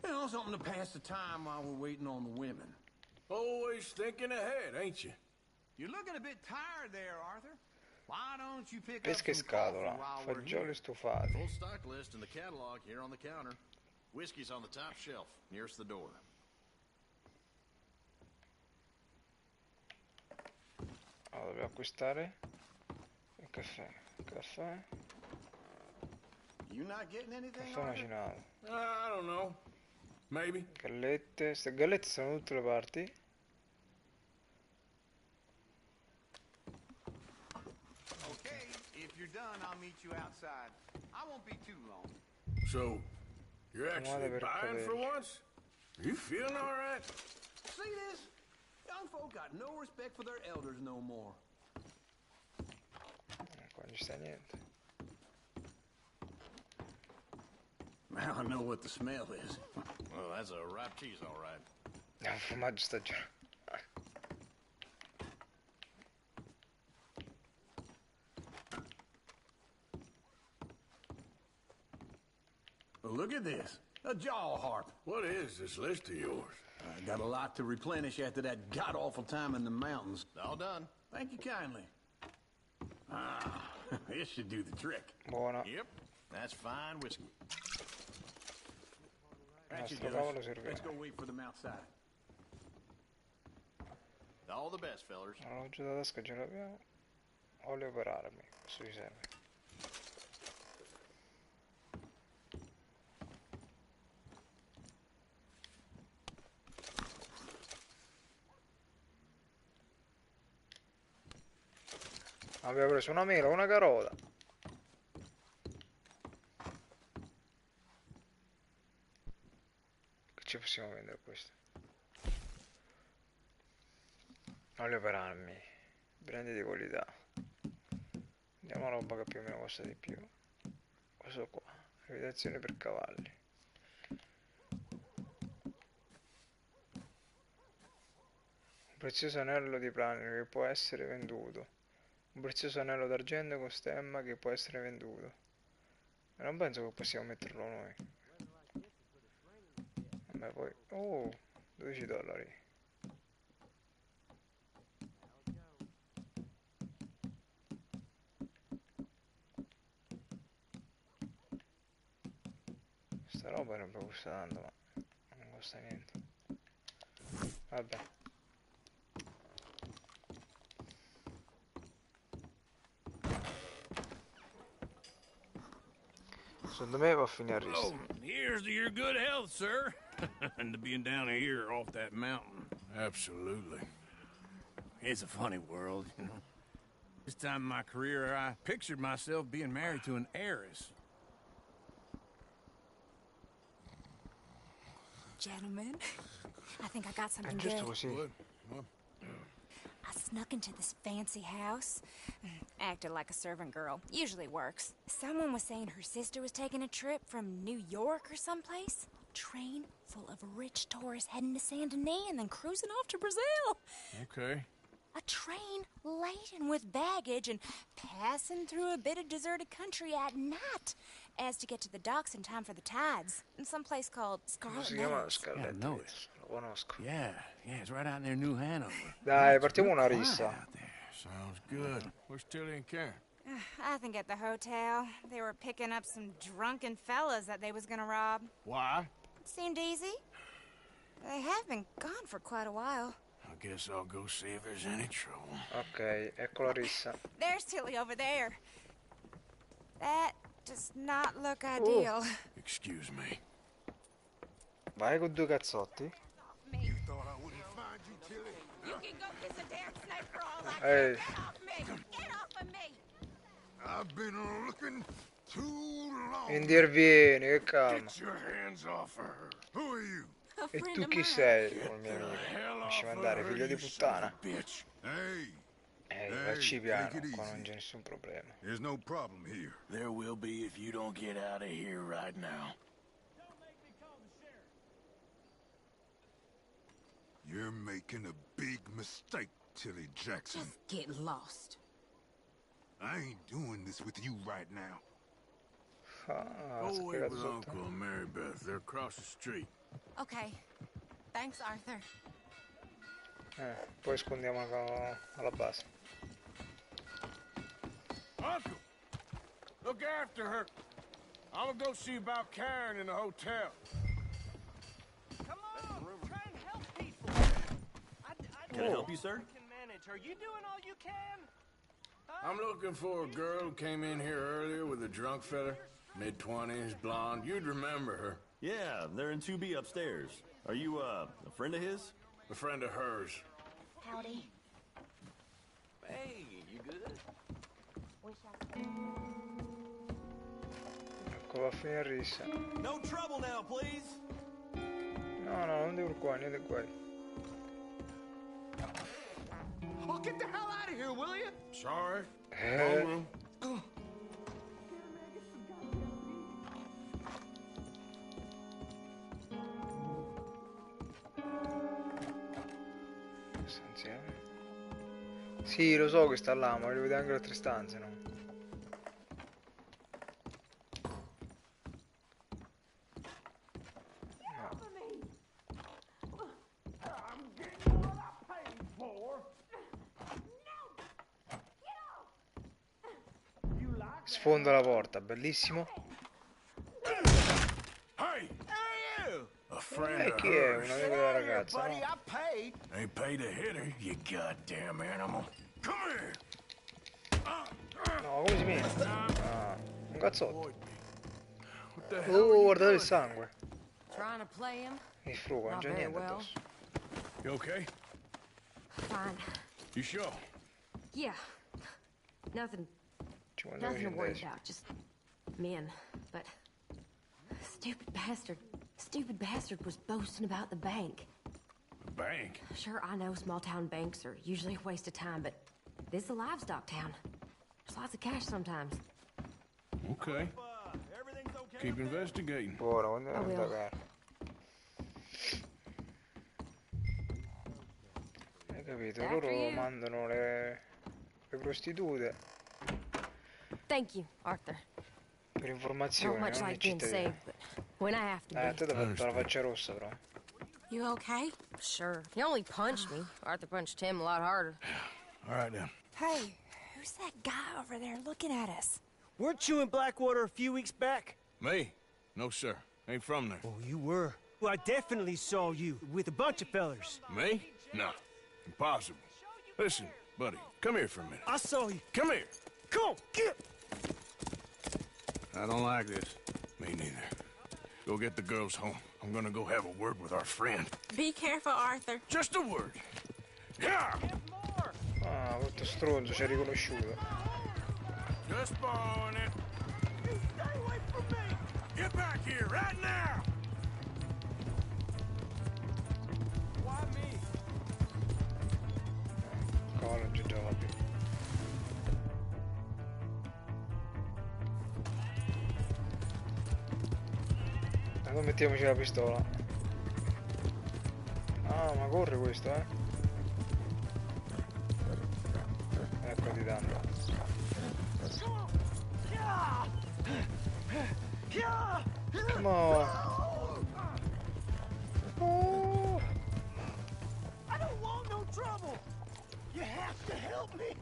You know, something to pass the time while we're waiting on the women. always thinking ahead, ain't you? You're looking a bit tired there, Arthur. Why don't you pick Pesca e up some coffee scatola, while we're fagioli here? stufati. Full stock list in the catalog here on the counter. Whiskey's on the top shelf, nearest the door. Allora, dobbiamo acquistare il caffè. Caffè. You not getting anything, Caffè Arthur? macinato. I don't know. Maybe. Gallette. Queste gallette sono da tutte le parti. Okay, if you're done, I'll meet you outside. I won't be too long. So, you're actually per buying for capelli. once? You feeling all right? See this? Young folk got no respect for their elders no more. Qua non ci sta niente. Now I know what the smell is. Well, that's a ripe cheese, all right. È un formaggio stagionato. Look at this. A jaw harp. What is this list of yours? I got a lot to replenish after that god-awful time in the mountains. All done. Thank you kindly. Ah, this should do the trick. Buona. Yep, that's fine whiskey. That should Nostro do us. cavolo serve. Let's go wait for them outside. All the best, fellers. Orologio da tasca ce l'abbiamo. Olio per armi. Questo ci serve. Abbiamo preso una mela, una carota. Che ci possiamo vendere questo? Olio per armi. Brand di qualità. Andiamo a roba che più o meno costa di più. Questo qua. Abitazione per cavalli. Un prezioso anello di planio che può essere venduto. Un prezioso anello d'argento con stemma che può essere venduto. Ma non penso che possiamo metterlo noi. Vabbè poi... Oh! $12. Sta roba non mi costa tanto, ma non costa niente. Vabbè. Secondo me va a finire a Oh, rischio. here's to your good health, sir. And to being down here off that mountain. Absolutely. It's a funny world, you know. This time in my career, I pictured myself being married to an heiress. Gentlemen, I think I got something Giusto good. così. What? I snuck into this fancy house, acted like a servant girl. Usually works. Someone was saying her sister was taking a trip from New York or someplace. Train full of rich tourists heading to Saint Denis and then cruising off to Brazil. Okay. A train laden with baggage and passing through a bit of deserted country at night as to get to the docks in time for the tides in some place called Scarlet Meadows. Yeah, I know it. Lo conosco. Yeah, it's right out near New Hanover. Dai, partiamo una rissa. Sounds good. Where's Tilly and Karen? I think at the hotel. They were picking up some drunken fellas that they was gonna rob. Why? It seemed easy. They have been gone for quite a while. I guess I'll go see if there's any trouble. Ok, ecco la rissa. There's Tilly over there. That does not look ideal. Excuse me. Vai con 2 cazzotti. You thought I wouldn't find you, Tilly? You can go kiss a damn snake for all I Hey. care. Get off me! Get off of me! I've been looking too long. Intervieni, che calma. Get your hands off her. Who are you? E tu chi sei, col mio amico? Lasciami andare, figlio di puttana. Hey. Facci piano, take it qua easy. non c'è nessun problema. There's no problem here. There will be if you don't get out of here right now. You're making a big mistake, Tilly Jackson. Just get lost. I ain't doing this with you right now. Ah, Go away with sotto. Uncle and Mary Beth. They're across the street. Okay. Thanks, Arthur. Poi scondiamo alla base. Uncle! Look after her. I'm gonna go see about Karen in the hotel. Come on, try and help people. Can I help you, sir? Can manage. Are you doing all you can? I'm looking for a girl who came in here earlier with a drunk fella. Mid-20s, blonde. You'd remember her. Yeah, they're in 2B upstairs. Are you, a friend of his? A friend of hers. Howdy. Hey, you good? Ecco, va a finire rissa. No trouble now, please. No, non devo qua, niente guai. Oh, get the hell out of here, will you? Sorry. Eh. Stanzione. Sì, lo so che sta là, ma voglio vedere anche le altre stanze, no? Sfonda la porta, bellissimo. Hey! A friend of Chi è? hers. Un amico della ragazza, no? They paid to hit her, you goddamn animal. Come here! No, come si mette? Ah, un cazzotto. What the hell Oh, are you guardate il doing? sangue. Trying to play him? Il frugo, non Not c'è very niente well. addosso. You okay? Fine. You sure? Yeah. Nothing 52 to worry centesimi. about. Just men. But stupid bastard was boasting about the bank. The bank? Sure, I know small town banks are usually a waste of time, but this is a livestock town. There's lots of cash sometimes. Okay. Keep investigating. Buono, quando I devo will. indagare. Hai capito? After Loro you. mandano le prostitute Thank you, Arthur. per Not informazioni, much non i like being cittadini. saved, but when I have to Te be. devo fare la faccia rossa però. You okay? Sure. He only punched me. Arthur punched him a lot harder. All right, then. Hey, who's that guy over there looking at us? Weren't you in Blackwater a few weeks back? Me? No, sir. Ain't from there. Oh, you were. Well, I definitely saw you with a bunch of fellers. Me? No. Impossible. Listen, buddy, come here for a minute. I saw you. Come here. Come on, get. I don't like this. Me neither. Go get the girls home. I'm gonna go have a word with our friend. Be careful, Arthur. Just a word. Yeah! Ah, questo stronzo ci ha riconosciuto. Just borrowing it. You stay away from me! Get back here right now! Why me? Cavallo non c'è già la più. Allora mettiamoci la pistola. Ah, ma corre questo, eh? gridando. Come on. Oh. I don't want no trouble. You have to help me.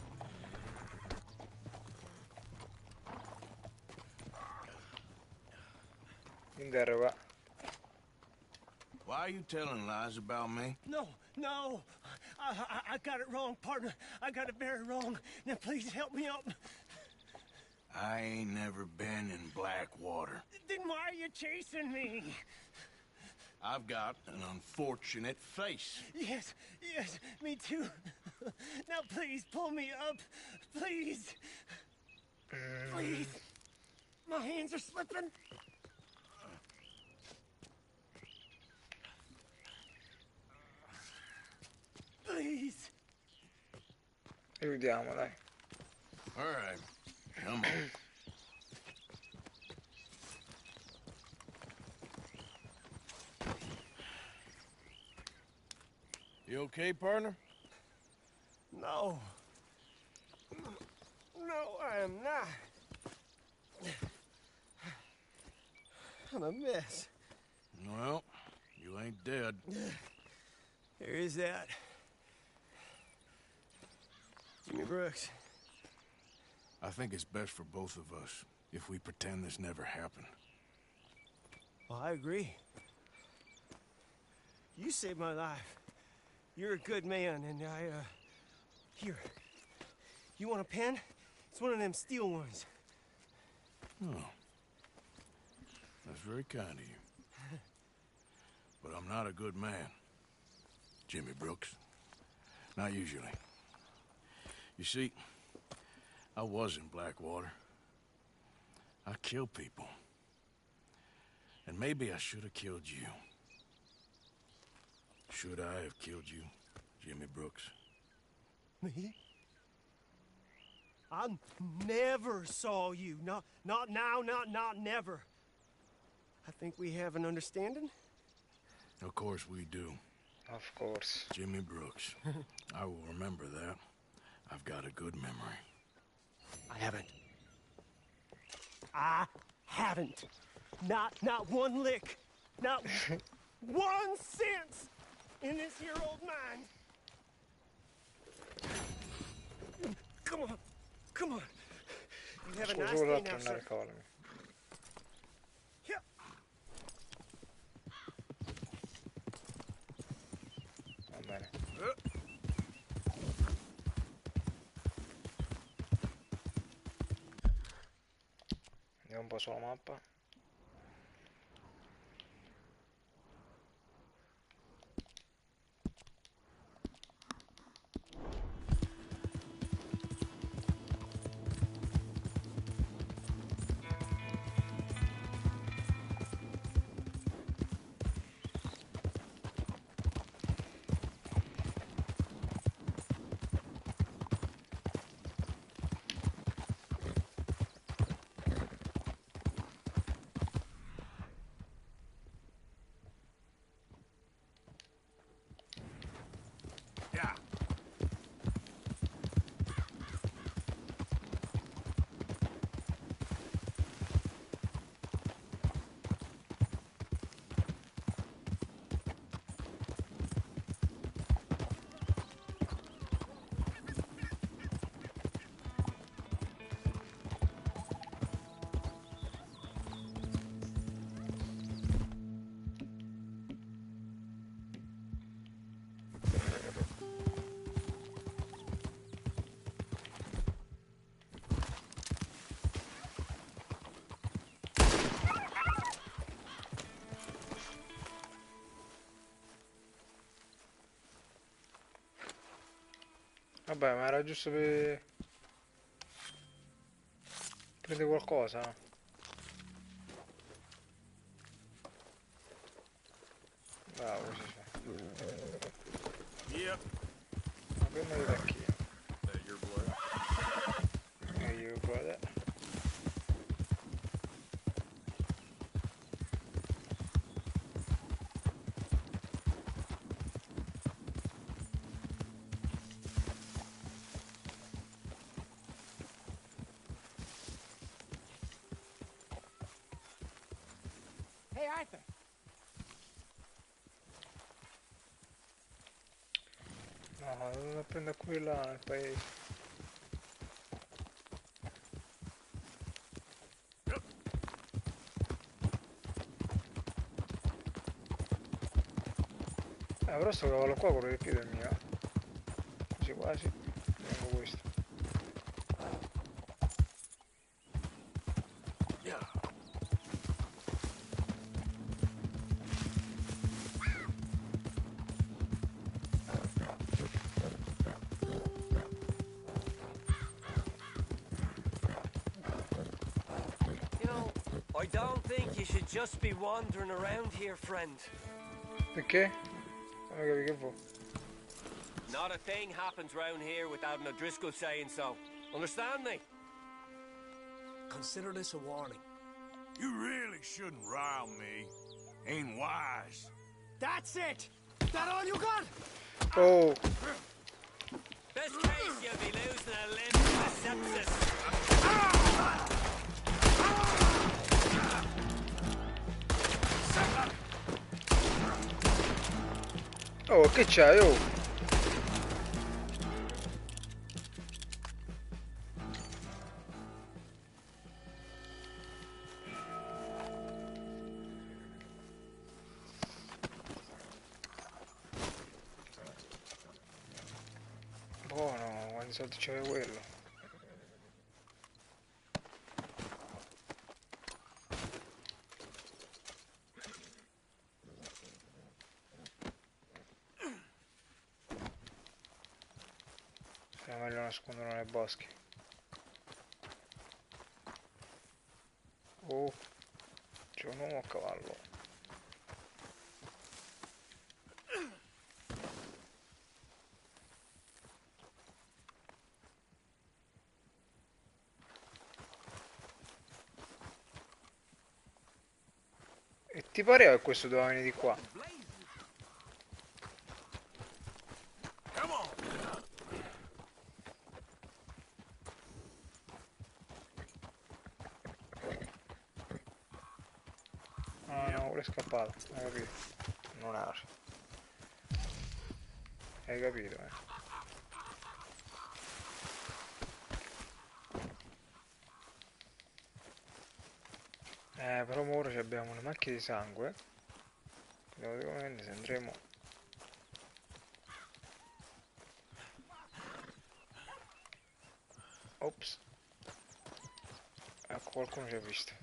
Interroga. Why are you telling lies about me? No. I got it wrong, partner. I got it very wrong. Now please help me up. I ain't never been in Blackwater. Then why are you chasing me? I've got an unfortunate face. Yes, me too. Now please pull me up. Please. Please. My hands are slipping. Please. Aiutiamo, dai. All right, come on. You okay, partner? No. No, I am not. I'm a mess. Well, you ain't dead. There is that. Jimmy Brooks. I think it's best for both of us if we pretend this never happened. Well, I agree. You saved my life. You're a good man, and here. You want a pen? It's one of them steel ones. Oh. That's very kind of you. But I'm not a good man, Jimmy Brooks. Not usually. You see, I was in Blackwater. I killed people. And maybe I should have killed you. Should I have killed you, Jimmy Brooks? Me? I never saw you. Not now, not never. I think we have an understanding. Of course we do. Of course. Jimmy Brooks. I will remember that. I've got a good memory. I haven't. Not one lick. Not 1 cent in this here old mind. Come on. You have a nice day now, sir. Yeah. Va bene. Andiamo un po' sulla mappa. Vabbè, ma era giusto per... prendere qualcosa? Bravo, così c'è. Yep. Ma prima di tacchino. That your blood? Yeah, your brother. Hey, Arthur. No, devo prendere quella nel paese. Però sto cavallo qua corre di più del mio. Quasi quasi. Tengo questo. You know, I don't think you should just be wandering around here, friend. Perché? Non capi che vuoi. Not a thing happens round here without an O'Driscoll saying so. Understand me? Consider this a warning. You really shouldn't rile me. Ain't wise. That's it! That all you got? Oh! Best case, you'll be losing a limb to sepsis. Oh, che c'hai, oh? Buono, quanti soldi c'aveva quello? Era meglio nasconderlo nei boschi. Oh, c'è un uomo a cavallo. E ti pareva che questo doveva venire di qua? Ah no, quello è scappato, hai capito? Non era. Hai capito, eh? Però ora abbiamo una macchia di sangue. Praticamente se andremo... Ops. Ecco, qualcuno ci ha visto.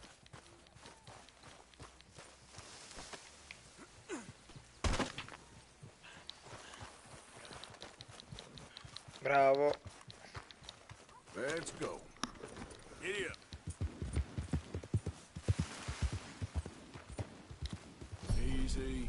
Bravo. Let's go. Giddy up. Easy.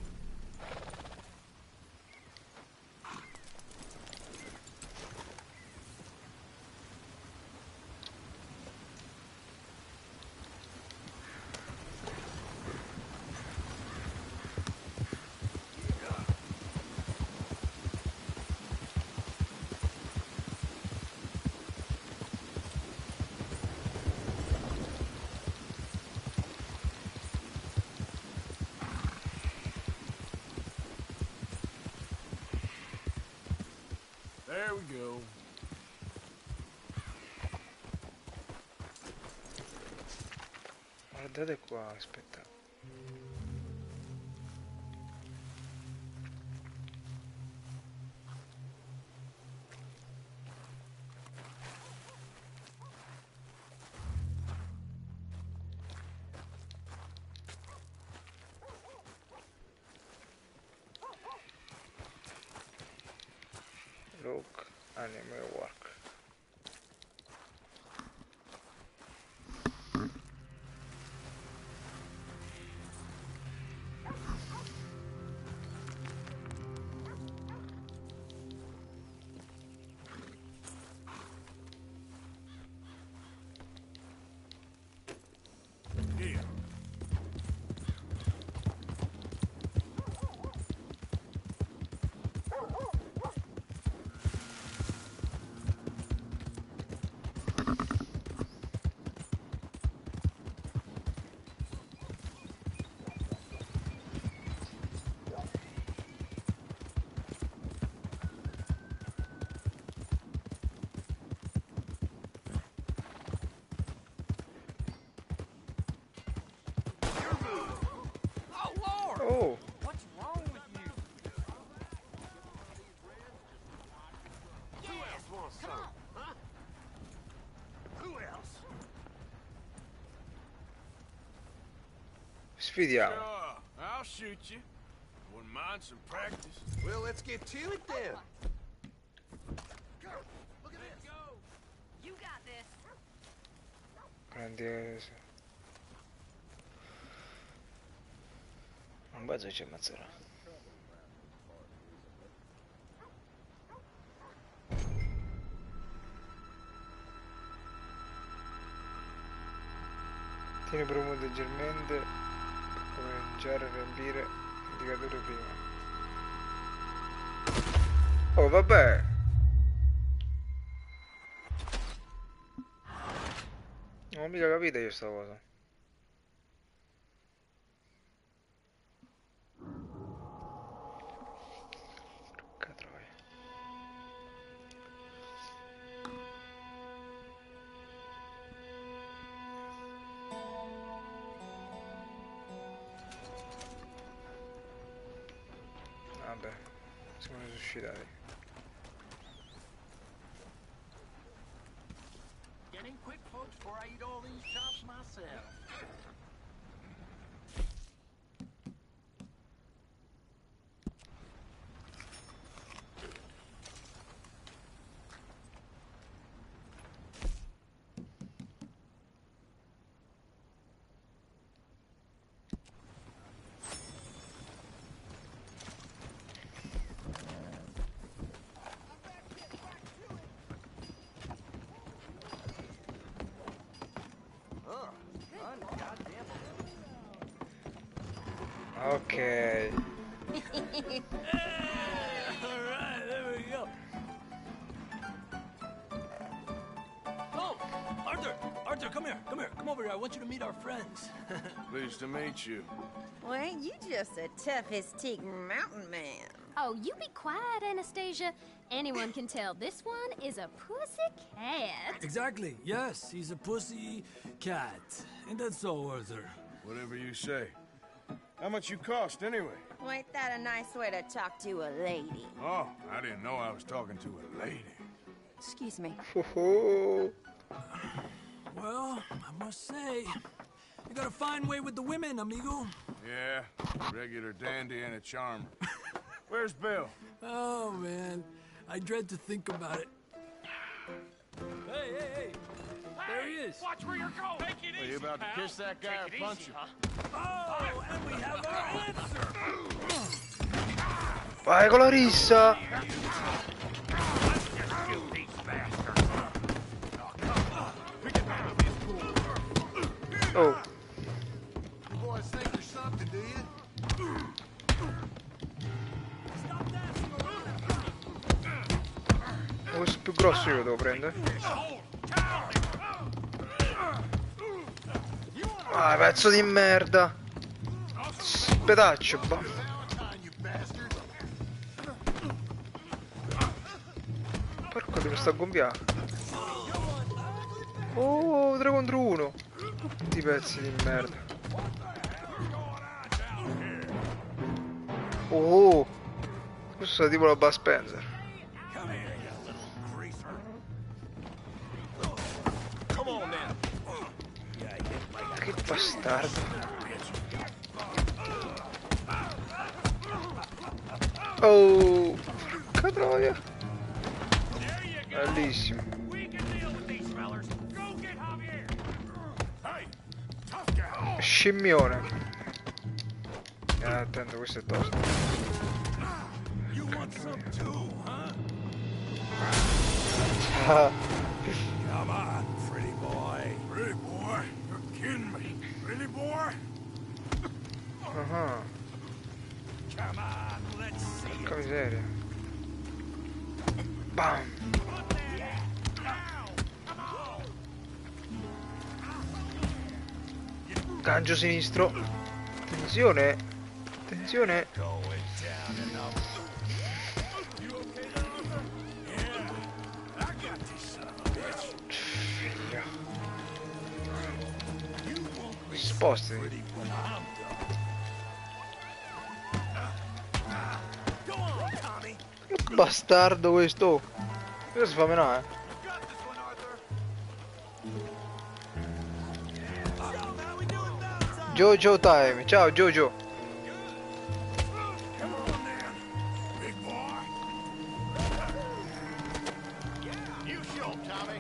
There we go. Guardate qua, aspetta. Look, anime work. Sfidiamo. Sure, I'll shoot you. Wouldn't mind some practice. Well, let's get to it then. Look at this. Go. You got this. Grandioso. Un bazzo ci ammazzerà. Tieni premuto leggermente per cominciare a riempire l'indicatore prima. Oh vabbè! Non ho mica capito io sta cosa. Porca troia. Vabbè, siamo risuscitati. Getting quick, folks, before I eat all these chops myself. Ok. Alright, there we go. Oh, Arthur! Arthur, come here. Come here. Come over here. I want you to meet our friends. Pleased to meet you. Well, ain't you just a tough Aztec mountain man? Oh, you be quiet, Anastasia. Anyone can tell this one is a pussy cat. Exactly. Yes, he's a pussy cat. Ain't that so, Arthur? Whatever you say. How much you cost, anyway? Well, ain't that a nice way to talk to a lady? Oh, I didn't know I was talking to a lady. Excuse me. Well, I must say, you got a fine way with the women, amigo. Yeah, regular dandy and a charmer. Where's Bill? Oh, man. I dread to think about it. Hey! There he is. Watch where you're going. Take it Are you about to kiss that guy or punch him? Oh, and we have our answer. Vai con la rissa! Oh. You boys think you're something, do you? Questo più grosso io lo devo prendere. Ah, pezzo di merda! Spedaccio, porco di sta gonfiare. Oh, 3 contro 1. Tutti pezzi di merda. Oh, questo è tipo la Bud Spencer. Che bastardo. Oh, che troia. Bellissimo. Scimmione. Attento, questo è tosto. Come on, pretty boy. Pretty boy? You're kidding me. Really, boy? Come on, let's see. Porca miseria. Bam. Gancio sinistro. Attenzione. Attenzione. Figlio. Spostati. Che bastardo questo. Questo si fa menare. Jojo time, ciao Jojo. Come on then, big boy. You show 'em, Tommy.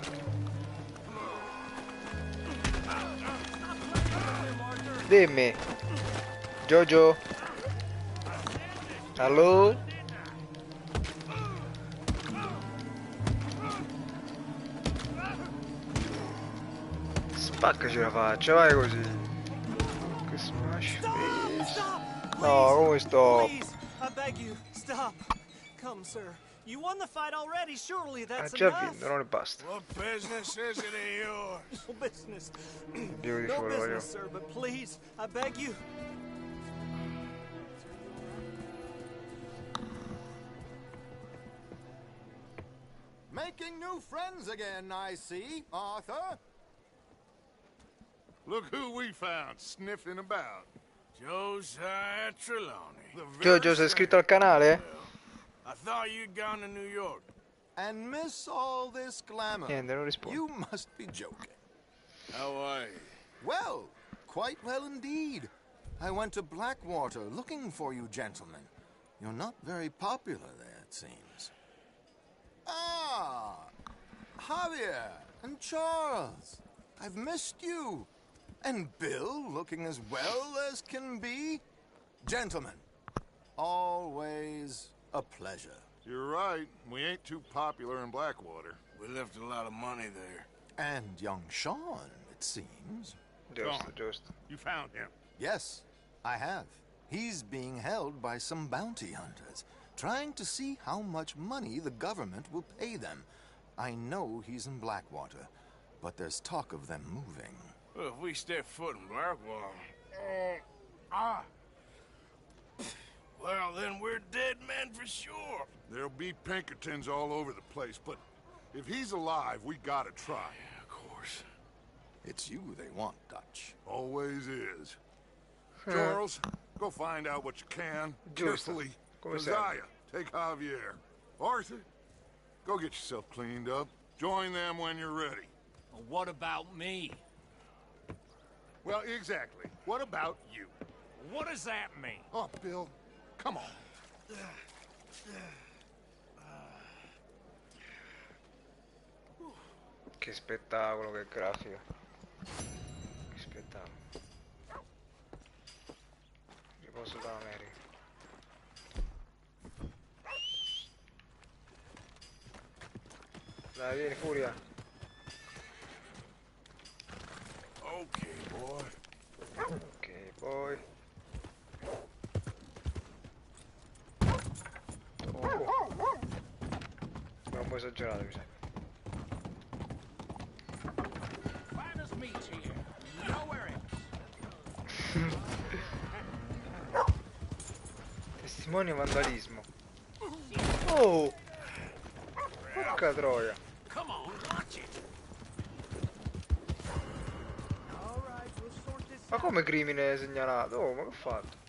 Dimmi. Jojo. Allo? Spaccaci la faccia, vai così. Che smash face. No, come stop? Please, I beg you, stop. Come, sir. You won the fight already. Surely Ha that's già enough. vinto, non ne basta. What business is it of yours? No business. Beautiful, No voglio. business, sir, but please, I beg you. Making new friends again, I see, Arthur. Look who we found sniffing about. Josiah Trelawney. Jojo, sei iscritto al canale? I thought you'd gone to New York. And miss all this glamour. Niente, non rispondo. You must be joking. How are you? Well, quite well indeed. I went to Blackwater looking for you gentlemen. You're not very popular there, it seems. Ah, Javier and Charles. I've missed you. And Bill looking as well as can be. Gentlemen, always a pleasure. You're right. We ain't too popular in Blackwater. We left a lot of money there. And young Sean, it seems. Just. You found him. Yes, I have. He's being held by some bounty hunters, trying to see how much money the government will pay them. I know he's in Blackwater, but there's talk of them moving. Well, if we step foot in Blackwater... Well, then we're dead men for sure. There'll be Pinkertons all over the place, but if he's alive, we gotta try. Yeah, of course. It's you they want, Dutch. Always is. Charles, go find out what you can. Carefully. Come sempre. Isaiah, take Javier. Arthur, go get yourself cleaned up. Join them when you're ready. Well, what about me? Well, exactly. What about you? What does that mean? Oh, Bill, come on. Che spettacolo, che grafica. Che spettacolo. Riposo dall'America. Dai, vieni, Furia. Okay, boy. Ok, poi. Oh. È un po' esagerato, mi sa. Finest meats here. Nowhere else. Testimonia vandalismo. Oh! Porca troia. Come on, watch it. Ma come crimine segnalato? Oh, ma che ho fatto?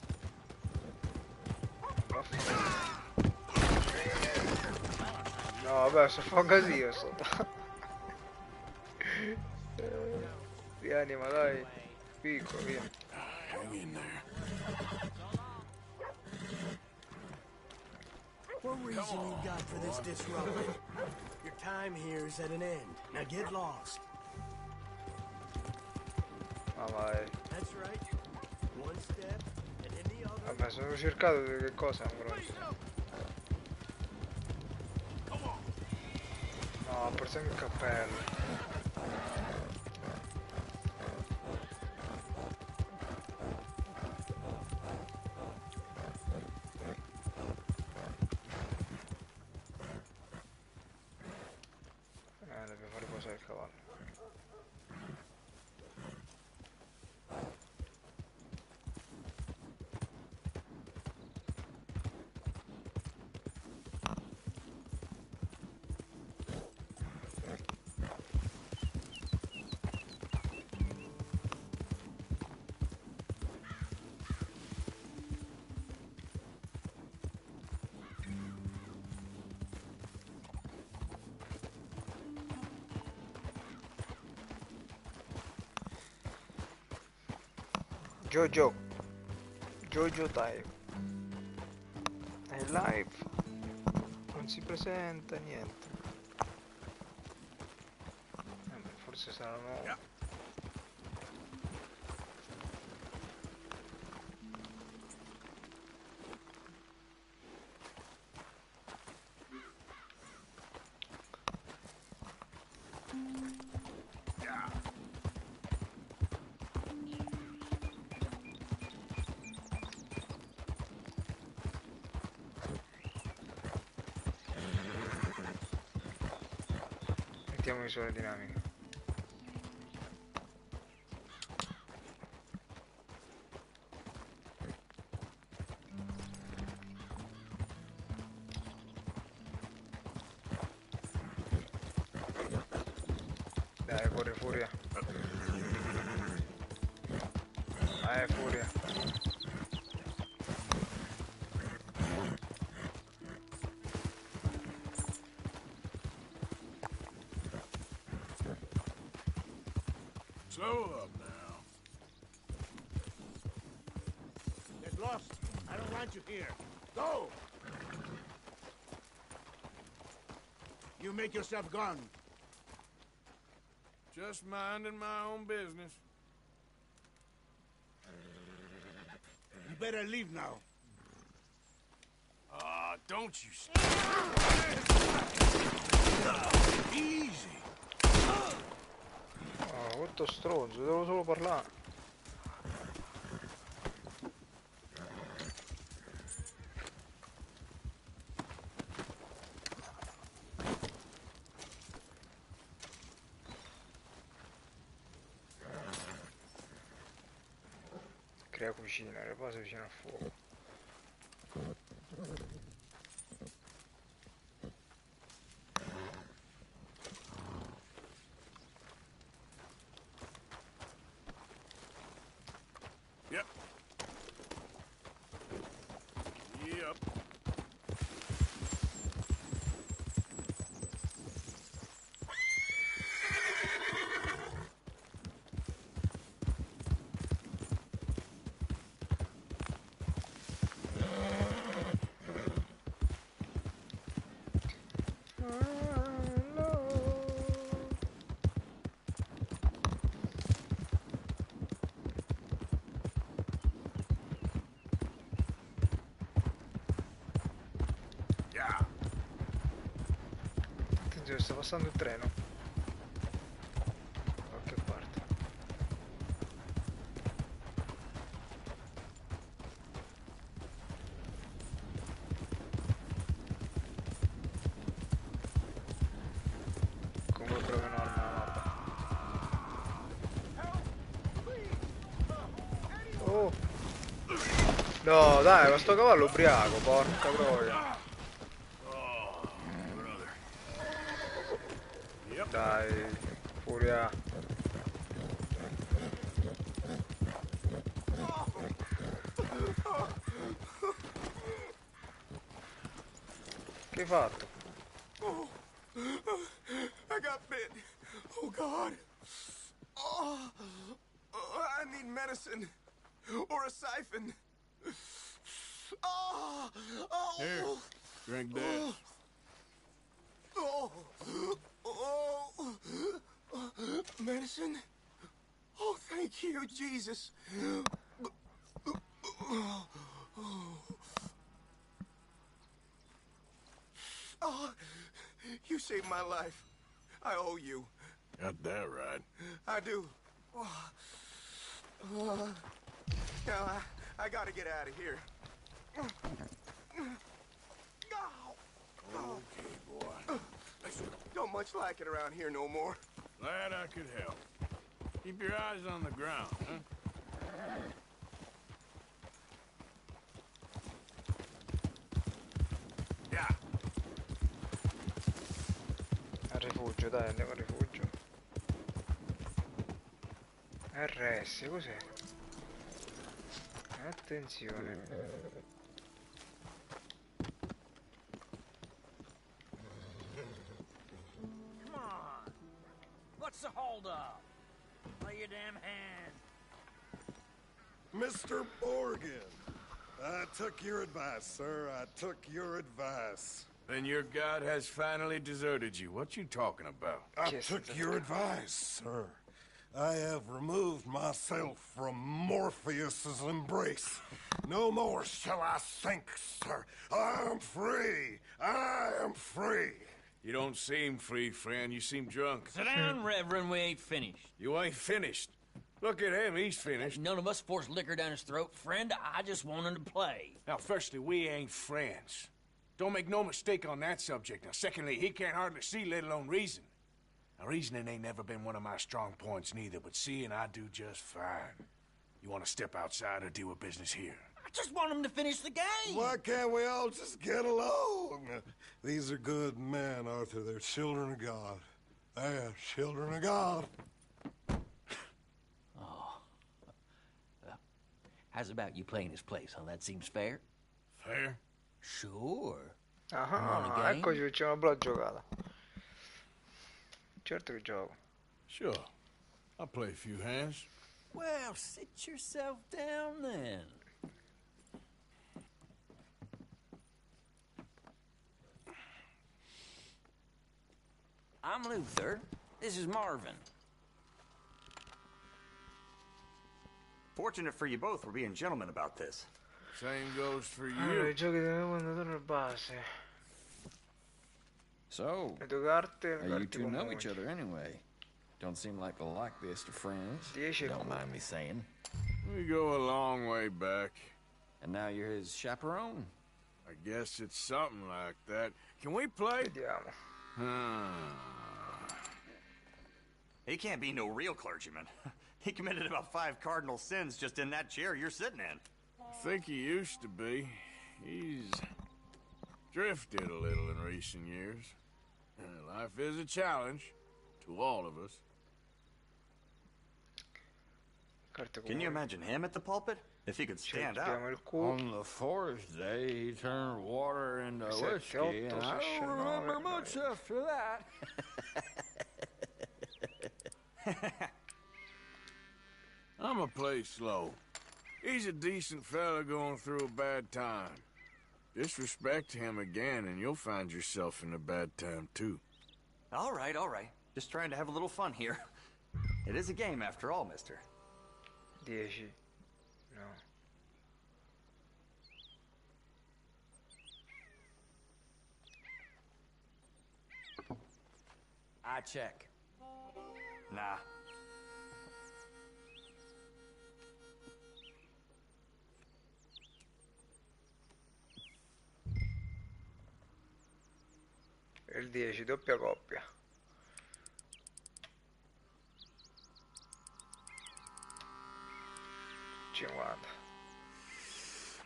No, vabbè, sto fa un casino sto. Rianima, dai. Piccolo, via. Hang in there. What reason you got for this disruption? Your time here is at an end. Now get lost. Ah, vai. That's right. One step and then the other. Vabbè, sono cercato di che cosa ancora. No, ho perso anche il cappello. Dobbiamo fare riposare il cavallo. Jojo Time. È live. Non si presenta niente. Forse sarà nuovo. Mettiamo misure dinamiche. Dai, corri furia. Furia. Slow up now. Get lost. I don't want you here. Go! You make yourself gone. Just minding my own business. You better leave now. Don't you easy. Oh, quanto stronzo, devo solo parlare. Crea cucina, riposa vicino al fuoco. Yep. Yep. Attenzione, sta passando il treno. Da qualche parte. Comunque proprio enorme la mappa. Oh! No, dai, ma sto cavallo ubriaco, porca troia. Dai, furia. Che hai fatto? Oh, I got bit. Oh, God. Oh, I need medicine. Or a siphon. Oh, oh. Here, drink this. Oh, oh, medicine? Oh, thank you, Jesus. Oh, you saved my life. I owe you. Got that right. I do. Now, I gotta get out of here. Okay, boy. Don't much like it around here no more. Glad I could help. Keep your eyes on the ground, huh? Yeah. Al rifugio, dai, andiamo al rifugio. RS, cos'è? Attenzione. Come on. What's the hold up? Play your damn hand. Mr. Morgan, I took your advice, sir. I took your advice. Then your god has finally deserted you. What you talking about? I took your advice, sir. I have removed myself from Morpheus's embrace. No more shall I sink, sir. I am free. I am free. You don't seem free, friend. You seem drunk. Sit down, Reverend. We ain't finished. You ain't finished. Look at him. He's finished. None of us forced liquor down his throat, friend. I just want him to play. Now, firstly, we ain't friends. Don't make no mistake on that subject. Now, secondly, he can't hardly see, let alone reason. Now, reasoning ain't never been one of my strong points neither, but seeing I do just fine. You want to step outside or deal with business here? I just want him to finish the game. Why can't we all just get along? These are good men, Arthur. They're children of God. They're children of God. Oh. How's about you playing his place, huh? That seems fair? Fair? Sure. Ah, eccoci, facciamo una bella giocata. Certo che gioco. Sure. I'll play a few hands. Well, sit yourself down then. I'm Luther. This is Marvin. Fortunate for you both, we're being gentlemen about this. Same goes for Allora, you. i giochi del fondatore base. So, Le tue carte, le you carte two know comuni. each other anyway. Don't seem like the likeliest of friends. 10 Don't mind me saying. We go a long way back. And now you're his chaperone? I guess it's something like that. Can we play? Vediamo. He can't be no real clergyman. He committed about 5 cardinal sins just in that chair you're sitting in. I think he used to be. He's drifted a little in recent years. Life is a challenge to all of us. Can you imagine him at the pulpit? If he could stand out. On the fourth day, he turned water into whiskey, and I don't remember much after that. I'ma play slow. He's a decent fella going through a bad time. Disrespect him again, and you'll find yourself in a bad time, too. All right, all right. Just trying to have a little fun here. It is a game after all, mister. 10. No. I check. Nah. Il 10, doppia coppia.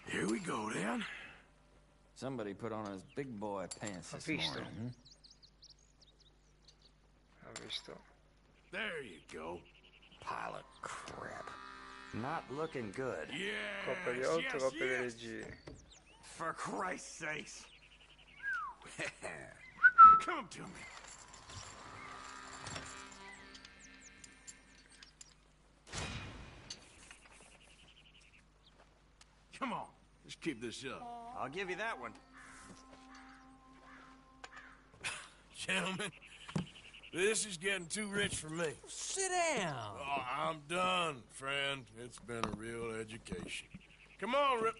Here we go, then. Somebody put on his big boy pants this visto. morning. Ho visto. There you go. Pile of crap. Not looking good. Coppia di 8, coppia di regine. For Christ's sakes. Come to me. Come on. Let's keep this up. I'll give you that one. Gentlemen, this is getting too rich for me. Sit down. Oh, I'm done, friend. It's been a real education. Come on, Rip.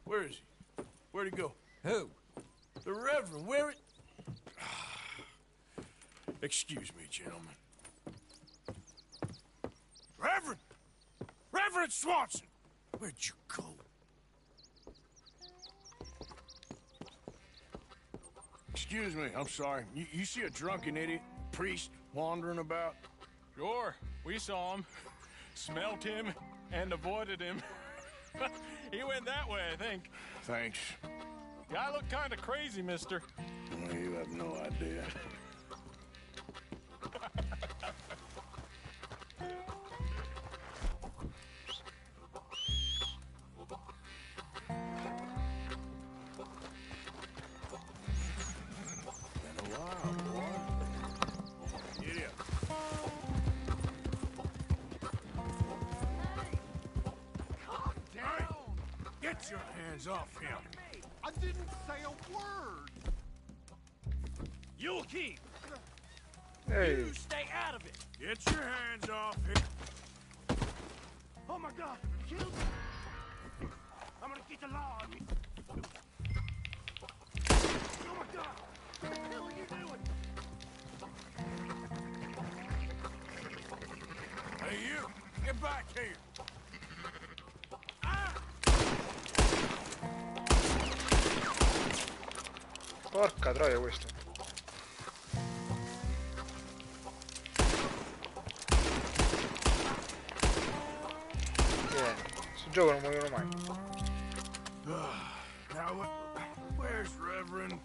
Where is he? Where'd he go? Who? The Reverend. Where it? Excuse me, gentlemen. Reverend! Reverend Swanson! Where'd you go? Excuse me, I'm sorry. You see a drunken idiot, priest, wandering about? Sure, we saw him, smelt him, and avoided him. He went that way, I think. Thanks. Guy looked kind of crazy, mister. Well, you have no idea. Get your hands off him. I didn't say a word. You'll keep. Hey. You stay out of it. Get your hands off him. Oh my God! Kill me. I'm gonna get the law on me. Oh my God! What the hell are you doing? Hey, you! Get back here! Porca troia questo. Vieni, sul gioco non muoiono mai. Now, where's Reverend?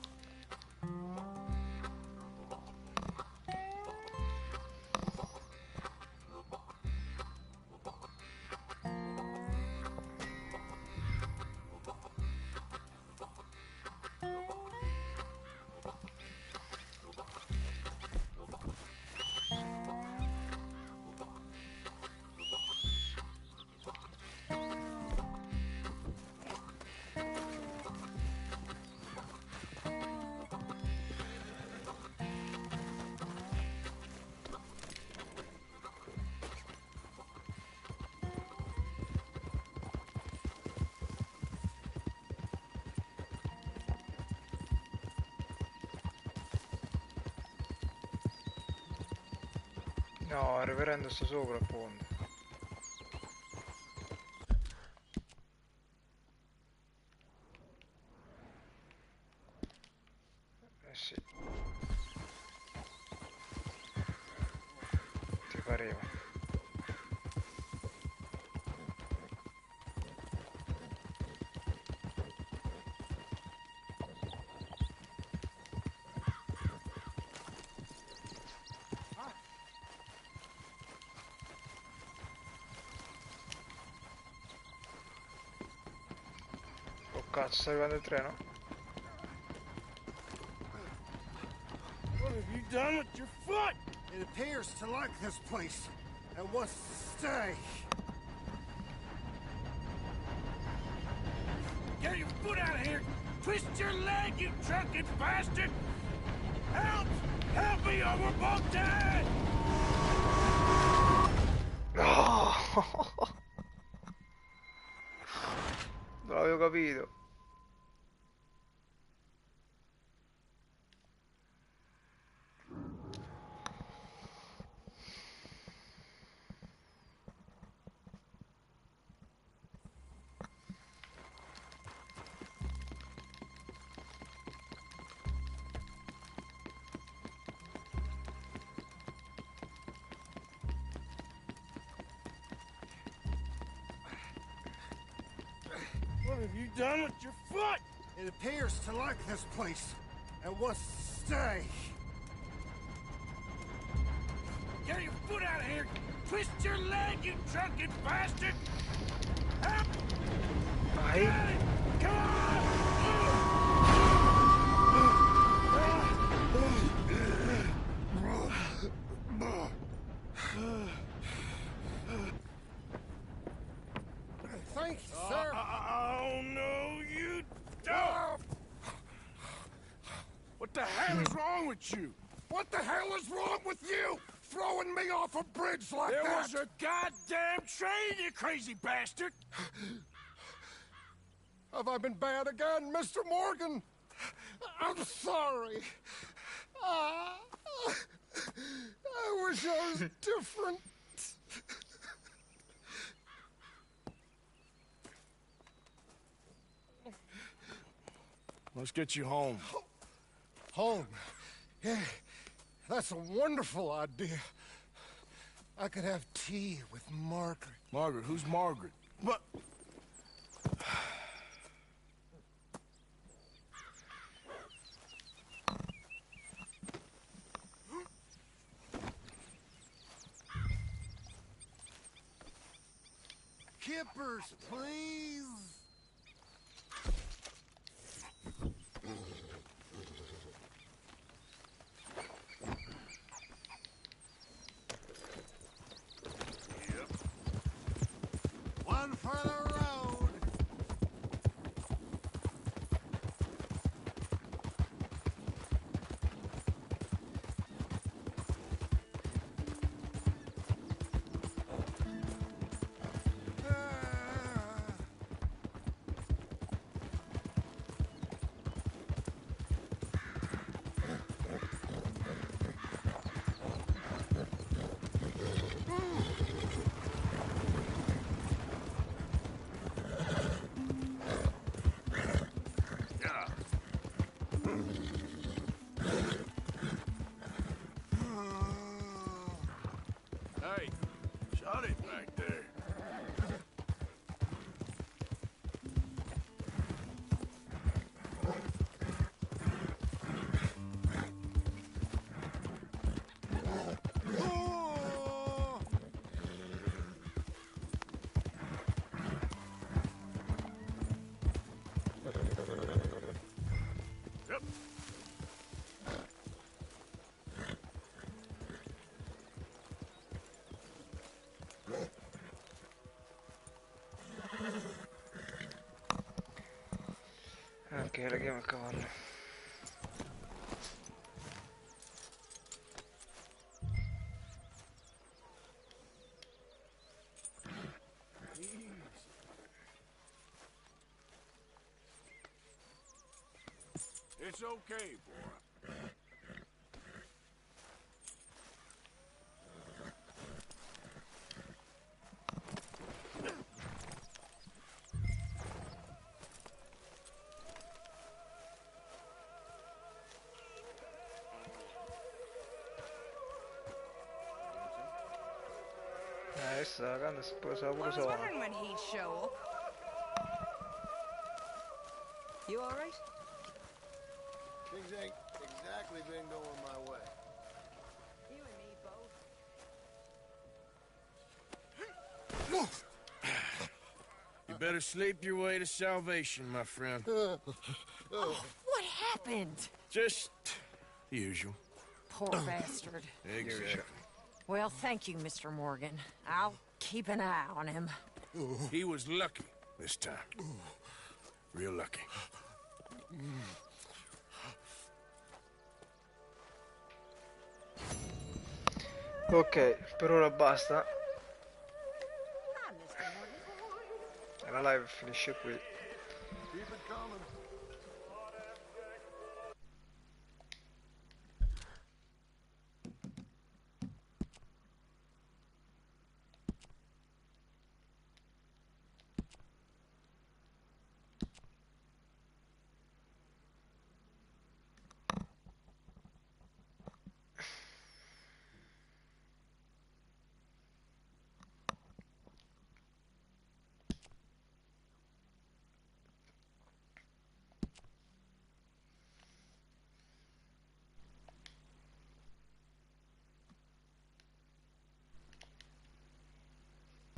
No, il reverendo sta sopra, appunto. Eh sì. Ti pareva. Oh cazzo, sta arrivando il treno? What have you done with your foot? It appears to like this place and wants to stay. Get your foot out of here! Twist your leg, you drunken bastard! Help! Help me or we're both dead! Non l'avevo capito. What have you done with your foot? It appears to like this place and wants to stay. Get your foot out of here! Twist your leg, you drunken bastard! Help! Vai! Come Thank you, sir. Oh, no, you don't! What the hell is wrong with you? What the hell is wrong with you? Throwing me off a bridge like There that? was a goddamn train, you crazy bastard! Have I been bad again, Mr. Morgan? I'm sorry. I wish I was different. Let's get you home. Home? Yeah, that's a wonderful idea. I could have tea with Margaret. Margaret? Who's Margaret? What? Kippers, please. One for the road. Hey, shut it back there. Ok, reghiamo il cavallo. It's okay, boy. Sta cagando, si può I was wondering when he'd show up. You all right? Things ain't exactly been going my way. You and me both. You better sleep your way to salvation, my friend. Oh, what happened? Just the usual. Poor bastard. Exactly. Well, thank you, Mr. Morgan. I'll keep an eye on him. He was lucky this time. Real lucky. Ok, per ora basta. E la live finisce qui. Keep it coming.